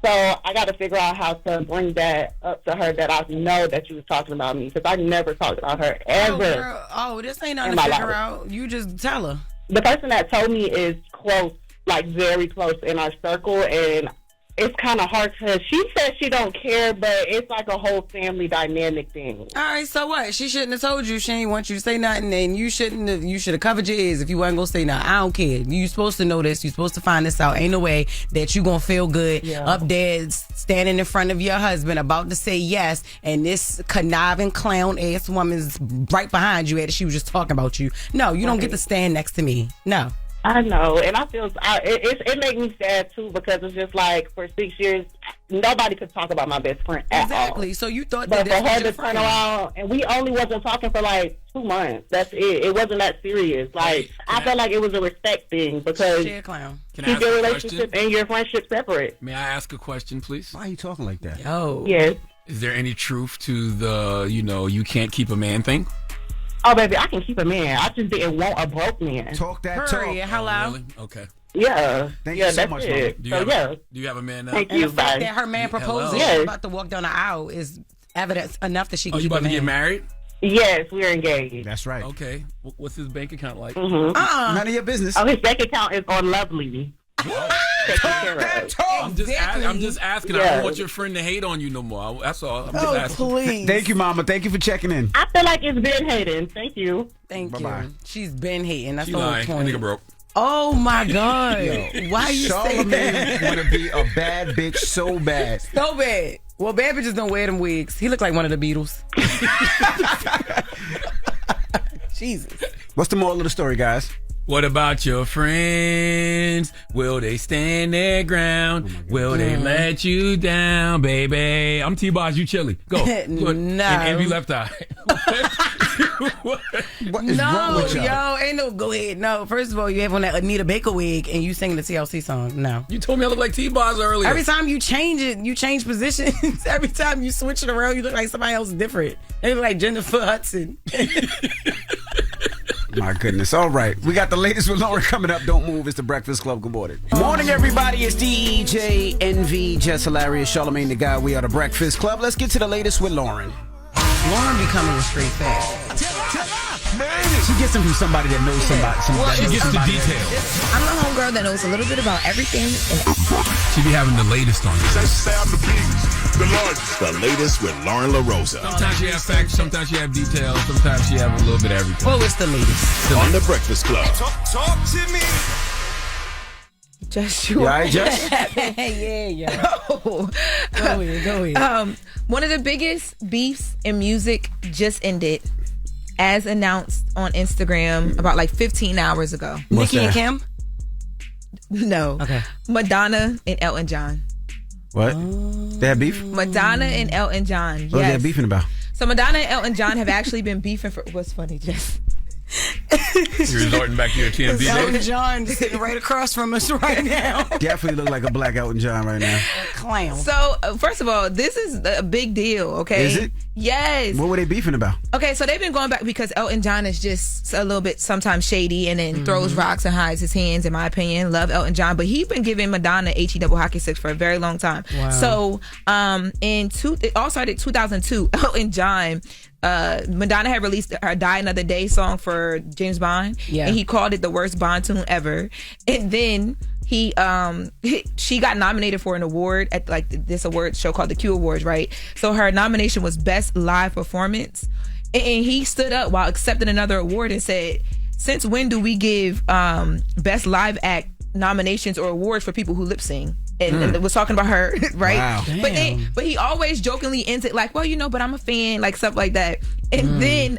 So I got to figure out how to bring that up to her, that I know that you was talking about me, because I never talked about her ever. This ain't nothing to figure out. You just tell her. The person that told me is close, very close in our circle, and it's kind of hard to. She says she don't care, but it's like a whole family dynamic thing. All right, so what? She shouldn't have told you. She ain't want you to say nothing, and you shouldn't have. You should have covered your ears if you wasn't gonna say nothing. I don't care. You supposed to know this. You supposed to find this out. Ain't no way that you gonna feel good up there standing in front of your husband about to say yes, and this conniving clown ass woman's right behind you, and she was just talking about you. No, you don't get to stand next to me. No. I know, and I feel it makes me sad too, because it's just for 6 years nobody could talk about my best friend at all. Exactly. So you thought but that for her to turn around, and we only wasn't talking for 2 months. That's it. It wasn't that serious. I felt like it was a respect thing, because keep your relationship and your friendship separate. May I ask a question, please? Why are you talking like that? Yo. Yes. Is there any truth to the you can't keep a man thing? Oh, baby, I can keep a man. I just didn't want a broke man. Talk that talk. Hello? Really? Okay. Yeah. Thank you so much, Mama. Do you have a man now? And the fact that her man proposed that she's about to walk down the aisle is evidence enough that she can keep a man. You about to get married? Yes, we're engaged. That's right. Okay. What's his bank account like? Mm-hmm. None of your business. Oh, his bank account is on Lovely. I'm just asking. I don't want your friend to hate on you no more. That's all. I'm just asking. Please. Thank you, Mama. Thank you for checking in. I feel like it's been hating. Thank you. Thank Bye-bye. you. She's been hating. That's She the whole lying. point. That nigga broke. Oh my God. Why you say Charlamagne that? want to be a bad bitch so bad. So bad. Well, bad bitches don't wear them wigs. He looked like one of the Beatles. Jesus. What's the moral of the story, guys? What about your friends? Will they stand their ground? Will they let you down, baby? I'm T-Boz, you chilly. Go. No. And you left eye. What is wrong with y'all? Yo, ain't no go ahead. No, first of all, you have on that Anita Baker wig and you singing the TLC song. No. You told me I look like T-Boz earlier. Every time you change it, you change positions. Every time you switch it around, you look like somebody else different. They look like Jennifer Hudson. My goodness. All right. We got the latest with Loren coming up. Don't move. It's the Breakfast Club. Good morning. Morning, everybody. It's DJ NV, Jess Hilarious, Charlamagne the Guy. We are the Breakfast Club. Let's get to the latest with Loren. Loren becoming a straight fat. She gets them from somebody that knows somebody. She gets the details. I'm the homegirl that knows a little bit about everything. She be having the latest on you. The latest with Lauren LaRosa. Sometimes she have facts, sometimes she have details, sometimes she have a little bit of everything. Well, it's the latest. On the Breakfast Club. Talk to me. Just sure. You all right, Jess? Yeah. Go ahead. One of the biggest beefs in music just ended, as announced on Instagram about like 15 hours ago. Nicki and Kim? No. Okay. Madonna and Elton John. What? They have beef? Madonna and Elton John. What are they beefing about? So Madonna and Elton John have actually been beefing for. What's funny, Jess? You're resorting back to your TMZ Elton days? John sitting right across from us right now. Definitely look like a black Elton John right now. Clown. So, first of all, this is a big deal, okay? Is it? Yes. What were they beefing about? Okay, so they've been going back because Elton John is just a little bit sometimes shady and then throws rocks and hides his hands, in my opinion. Love Elton John, but he's been giving Madonna HE double hockey sticks for a very long time. Wow. So, it all started 2002. Elton John, Madonna had released her Die Another Day song for James Bond. Yeah. And he called it the worst Bond tune ever. And then she got nominated for an award at like this award show called the Q Awards, right? So her nomination was Best Live Performance. And he stood up while accepting another award and said, since when do we give Best Live Act nominations or awards for people who lip sing? And was talking about her, right? Wow. But he always jokingly ends it like, well, but I'm a fan, like stuff like that. And then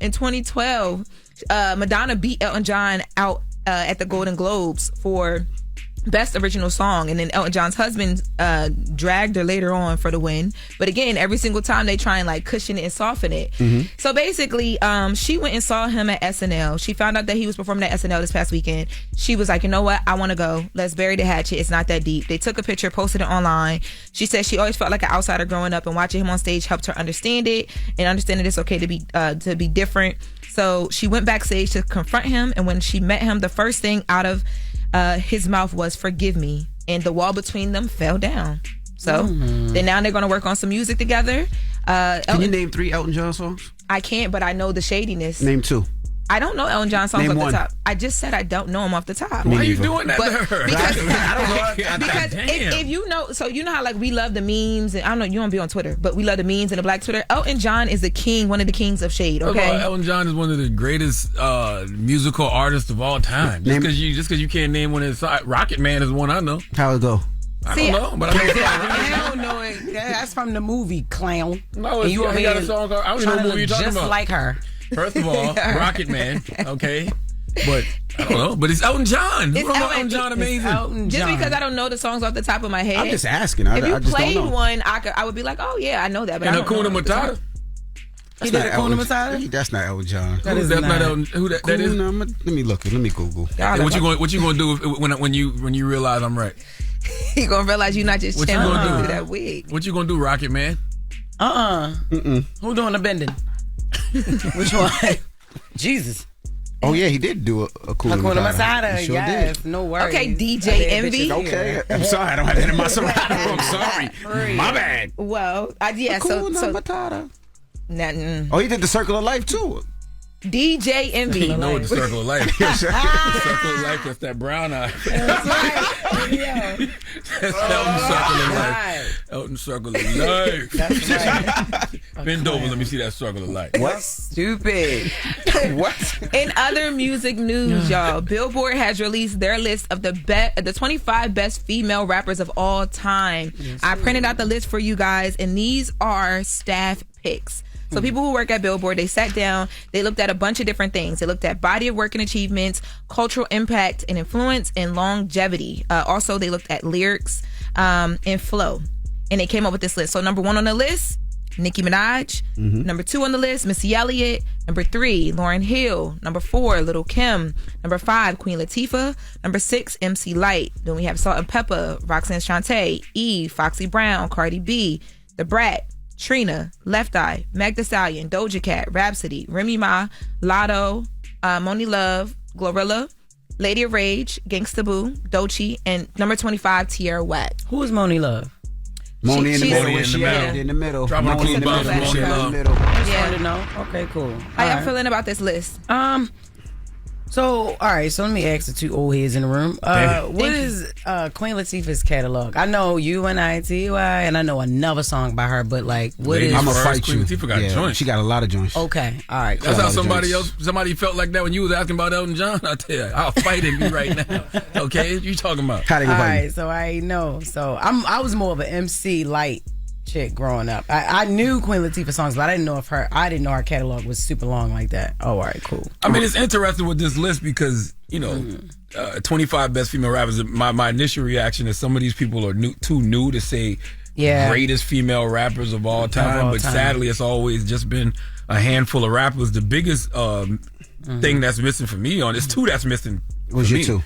in 2012, Madonna beat Elton John out at the Golden Globes for Best Original Song, and then Elton John's husband dragged her later on for the win. But again, every single time they try and like cushion it and soften it. So basically, she went and saw him at SNL. She found out that he was performing at SNL this past weekend. She was like, you know what? I want to go. Let's bury the hatchet. It's not that deep. They took a picture, posted it online. She said she always felt like an outsider growing up, and watching him on stage helped her understand it and understand that it's okay to be different. So she went backstage to confront him, and when she met him, the first thing out of his mouth was "forgive me," and the wall between them fell down. So then now they're going to work on some music together. Can you name 3 Elton John songs? I can't, but I know the shadiness. Name 2. I don't know Elton John songs Name off one. the top. I just said I don't know him off the top. Why are you doing that But to her? because if you know, so you know how like we love the memes, and I don't know, you don't be on Twitter, but we love the memes and the black Twitter. Elton John is the king, one of the kings of shade. Okay, Elton John is one of the greatest musical artists of all time. Just because you can't name one of his Rocket Man is one I know. How it go? I don't know, but I don't know it. That's from the movie Clown. No, And he got a song called, I don't even know what movie you're talking just about. like her. First of all, Rocket Man, okay? But I don't know. But it's Elton John. Who don't know Elton John amazing? Just because I don't know the songs off the top of my head. I'm just asking. If you I just played don't know. one, I would be like, oh yeah, I know that. But And I don't know Hakuna Matata? He did Hakuna Matata? That's not Elton John. That's not Elton. Who that is? Let me look it. Let me Google. What you gonna do when you realize I'm right? You gonna realize you're not just What you channeling gonna do? through that wig. What you gonna do, Rocket Man? Who doing the bending? Which one? Jesus. Oh yeah, he did do a Hakuna Matata. He sure yes, did. no worries. Okay, DJ Envy. Okay, I'm sorry, I don't have that in my Serato. I'm sorry, my bad. Well, yeah. Hakuna Matata. Nothing. Oh, he did the Circle of Life too. DJ Envy. You know what the Circle of Life? The Circle of Life. That's that brown eye. That's right. Yeah. That's Elton Circle of Life. Elton Circle of Life. That's right. Bend over. Let me see that Circle of Life. What? Stupid. What? In other music news, y'all, Billboard has released their list of the 25 best female rappers of all time. Yes, I printed out the list for you guys, and these are staff picks. So people who work at Billboard, they sat down, they looked at a bunch of different things. They looked at body of work and achievements, cultural impact and influence, and longevity. Also, they looked at lyrics and flow. And they came up with this list. So number 1 on the list, Nicki Minaj. Number 2 on the list, Missy Elliott. Number 3, Lauryn Hill. Number 4, Lil' Kim. Number 5, Queen Latifah. Number 6, MC Lyte. Then we have Salt and Pepper, Roxanne Shante, Eve, Foxy Brown, Cardi B, The Brat, Trina, Left Eye, Meg Thee Stallion, Doja Cat, Rhapsody, Remy Ma, Lotto, Moni Love, Glorilla, Lady of Rage, Gangsta Boo, Doechii, and number 25, Tierra Whack. Who is Moni Love? Moni in the middle. Moni In the middle. Dropping a clue bomb for Moni Love. Just wanted to know. Okay, cool. How y'all feeling about this list? So, all right. So let me ask the two old heads in the room. What is Queen Latifah's catalog? I know UNITY, and I know another song by her. But like, what is? I'm gonna fight Queen you. Latifah got joints. She got a lot of joints. Okay, all right. That's how somebody felt like that when you was asking about Elton John. I tell you, I'll fight him right now. Okay, what you talking about? How they all right, so I know. So I was more of an MC Light chick growing up. I knew Queen Latifah songs, but I didn't know her catalog was super long like that. Oh, all right, cool. I mean, it's interesting with this list because 25 best female rappers. My initial reaction is some of these people are too new to say greatest female rappers of all time. But sadly, it's always just been a handful of rappers. The biggest thing that's missing for me on it's two that's missing. What's your two?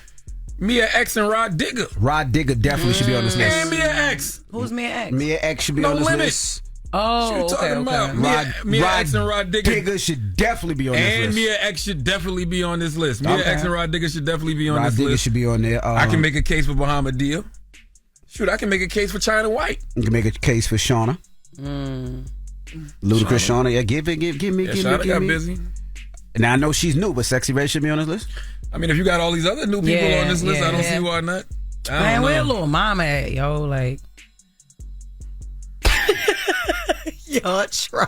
Mia X and Rod Digger. Rod Digger definitely should be on this list. And Mia X. Who's Mia X? Mia X should be on this list. Oh, what you talking about? Mia X and Rod Digger should definitely be on this list. And Mia X should definitely be on this list. Mia X and Rod Digger should definitely be on this list. Rod Digger should be on there. I can make a case for Bahamadia. Shoot, I can make a case for China White. You can make a case for Shauna. Ludacris Shauna. Yeah, give me. Shauna got busy. Now I know she's new, but Sexy Red should be on this list. I mean, if you got all these other new people on this list, I don't see why not. Man, where little mama at, yo? Like, y'all try.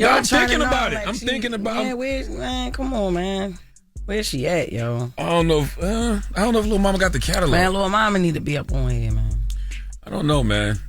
I'm thinking about it. I'm thinking about it. Man, come on, man. Where's she at, yo? I don't know if little mama got the catalog. Man, little mama need to be up on here, man. I don't know, man.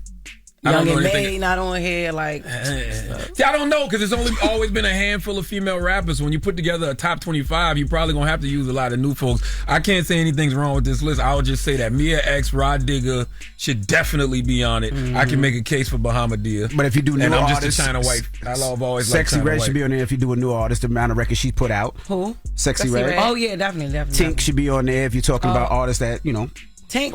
Young and May not on here, like. See, I don't know, because it's always been a handful of female rappers. When you put together a top 25, you're probably gonna have to use a lot of new folks. I can't say anything's wrong with this list. I would just say that Mia X, Rod Digger should definitely be on it. I can make a case for Bahamadia. But if you do new artists, I'm just a China White. I've always Sexy liked Red should be on there. If you do a new artist, the amount of records she's put out. Who? Sexy Red. Oh yeah, definitely. Tink should be on there. If you're talking about artists that Tank,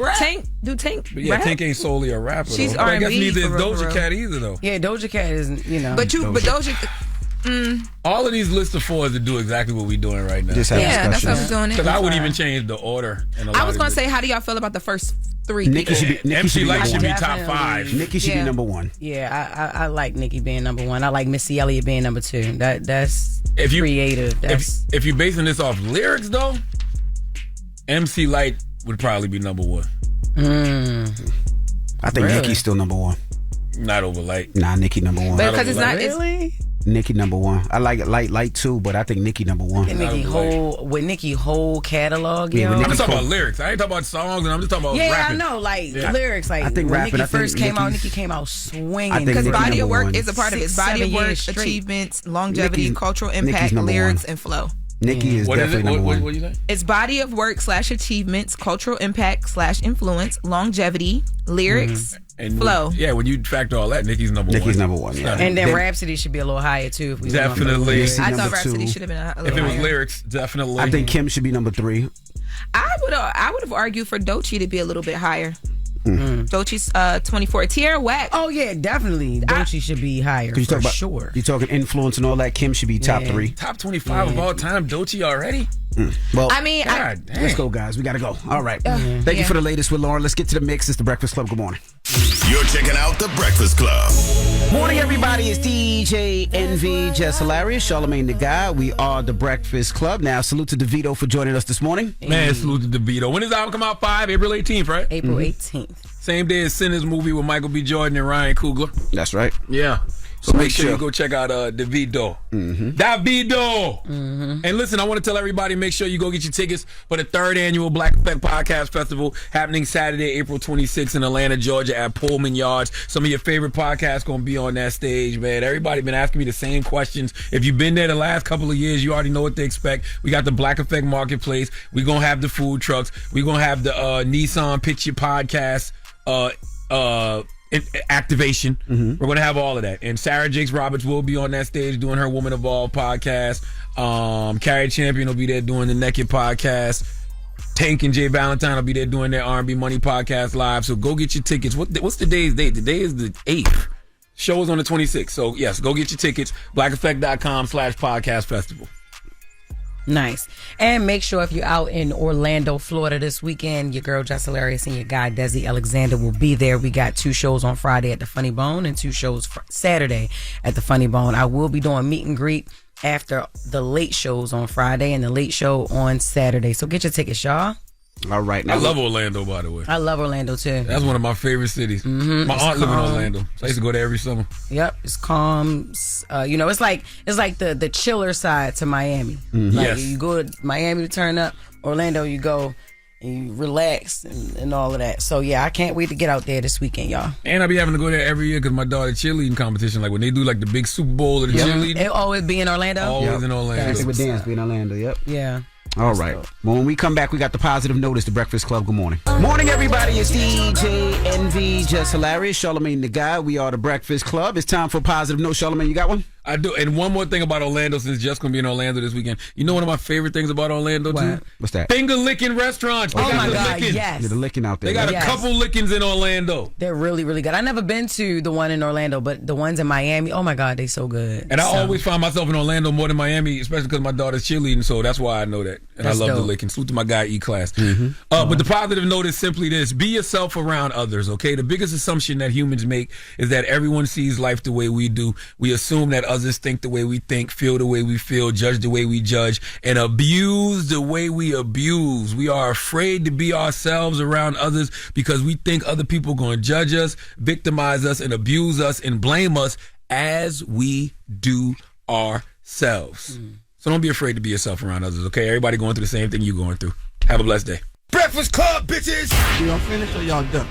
do Tank. But yeah, rap? Tank ain't solely a rapper. She's though. I guess R&B neither is for real, Doja for real. Cat either, though. Yeah, Doja Cat isn't. But Doja. All of these lists of fours to do exactly what we're doing right now. Just have that's what we're doing. Because I would even change the order. I was going to say, how do y'all feel about the first three? Nicki should be. MC Light should be top Definitely. 5. Nicki should be number 1. Yeah, I like Nicki being number 1. I like Missy Elliott being number 2. That's creative. If you're basing this off lyrics, though, MC Light would probably be number 1. I think Nicki's still number 1. Not over Light. Nah, Nicki number 1. Because it's not really. Nicki number 1. I like it Light too, but I think Nicki number 1. Nicki whole catalog. Yeah, I'm just talking about lyrics. I ain't talking about songs, and I'm just talking about rapping. I know, lyrics. Like I think when rapping, Nicki first came out, Nicki came out swinging. Because Nicki body of work number is a part of it. It's 6, body of 7 work, years straight. achievements, longevity, Nicki's cultural impact, number lyrics, 1. and flow. Nicki is definitely number 1. What you say? It's body of work / achievements, cultural impact / influence, longevity, lyrics, And flow. When you factor all that, Nicki's number 1. Nicki's number 1, yeah. And then Rhapsody should be a little higher too. If we Definitely. I thought number Rhapsody 2. should have been a little If it was higher. lyrics, definitely. I think Kim should be number 3. I would have argued for Doechii to be a little bit higher. Doechi's 24. Tierra Whack. Oh yeah, definitely. Doechii should be higher You for talk about, sure. You talking influence and all that. Kim should be top 3. Top 25 of all time, Doechii already? Well, I mean, God damn. let's go, guys. We got to go. All right. Thank you for the latest with Loren. Let's get to the mix. It's the Breakfast Club. Good morning. You're checking out the Breakfast Club. Morning, everybody. It's DJ Envy, Jess Hilarious, Charlamagne the Guy. We are the Breakfast Club. Now, salute to Davido for joining us this morning. Man, salute to Davido. When does the album come out? April 18th, right? April 18th. Same day as Sinners movie with Michael B. Jordan and Ryan Coogler. That's right. Yeah. So make sure you go check out Davido. Davido! And listen, I want to tell everybody, make sure you go get your tickets for the 3rd annual Black Effect Podcast Festival happening Saturday, April 26th in Atlanta, Georgia at Pullman Yards. Some of your favorite podcasts going to be on that stage, man. Everybody been asking me the same questions. If you've been there the last couple of years, you already know what to expect. We got the Black Effect Marketplace. We're going to have the food trucks. We're going to have the Nissan Picture Podcast activation. We're going to have all of that. And Sarah Jakes Roberts will be on that stage doing her Woman Evolved podcast. Carrie Champion will be there doing the Naked podcast. Tank and Jay Valentine will be there doing their R&B Money podcast live. So go get your tickets. What's today's date? Today is the 8th. Show is on the 26th. So yes, go get your tickets. blackeffect.com/podcast festival. Nice. And make sure if you're out in Orlando, Florida this weekend, your girl Jess Hilarious and your guy Desi Alexander will be there. We got 2 shows on Friday at the Funny Bone and 2 shows Saturday at the Funny Bone. I will be doing meet and greet after the late shows on Friday and the late show on Saturday. So get your tickets, y'all. All right. I love Orlando, by the way. I love Orlando too. That's one of my favorite cities. Mm-hmm. My aunt lives in Orlando. So I used to go there every summer. Yep, it's calm. It's like the chiller side to Miami. Mm-hmm. Like, Yes. you go to Miami to turn up. Orlando, you go and you relax and all of that. So yeah, I can't wait to get out there this weekend, y'all. And I be having to go there every year because my daughter cheerleading competition. Like when they do like the big Super Bowl or the cheerleading. It always be in Orlando. Always in Orlando. Favorite dance be in Orlando. Yep. Yeah. All right. Well, when we come back, we got the positive notice. The Breakfast Club. Good morning. Morning, everybody. It's DJ NV, Jess Hilarious, Charlamagne the Guy. We are the Breakfast Club. It's time for a positive note. Charlamagne, you got one? I do. And one more thing about Orlando, since Jeff's going to be in Orlando this weekend. You know one of my favorite things about Orlando, too? What's that? Finger licking restaurants. Oh, my God, lickings. yes. Yeah, the licking out there. They got Yes. a couple lickings in Orlando. They're really, really good. I never been to the one in Orlando, but the ones in Miami, oh my God, they so good. And I always find myself in Orlando more than Miami, especially because my daughter's cheerleading, so that's why I know that. And That's I love the dope. licking. Salute to my guy, E-Class. But the positive note is simply this. Be yourself around others, okay? The biggest assumption that humans make is that everyone sees life the way we do. We assume that others think the way we think, feel the way we feel, judge the way we judge, and abuse the way we abuse. We are afraid to be ourselves around others because we think other people are going to judge us, victimize us, and abuse us, and blame us as we do ourselves. So don't be afraid to be yourself around others, okay? Everybody going through the same thing you're going through. Have a blessed day. Breakfast Club, bitches! Y'all finished or y'all done?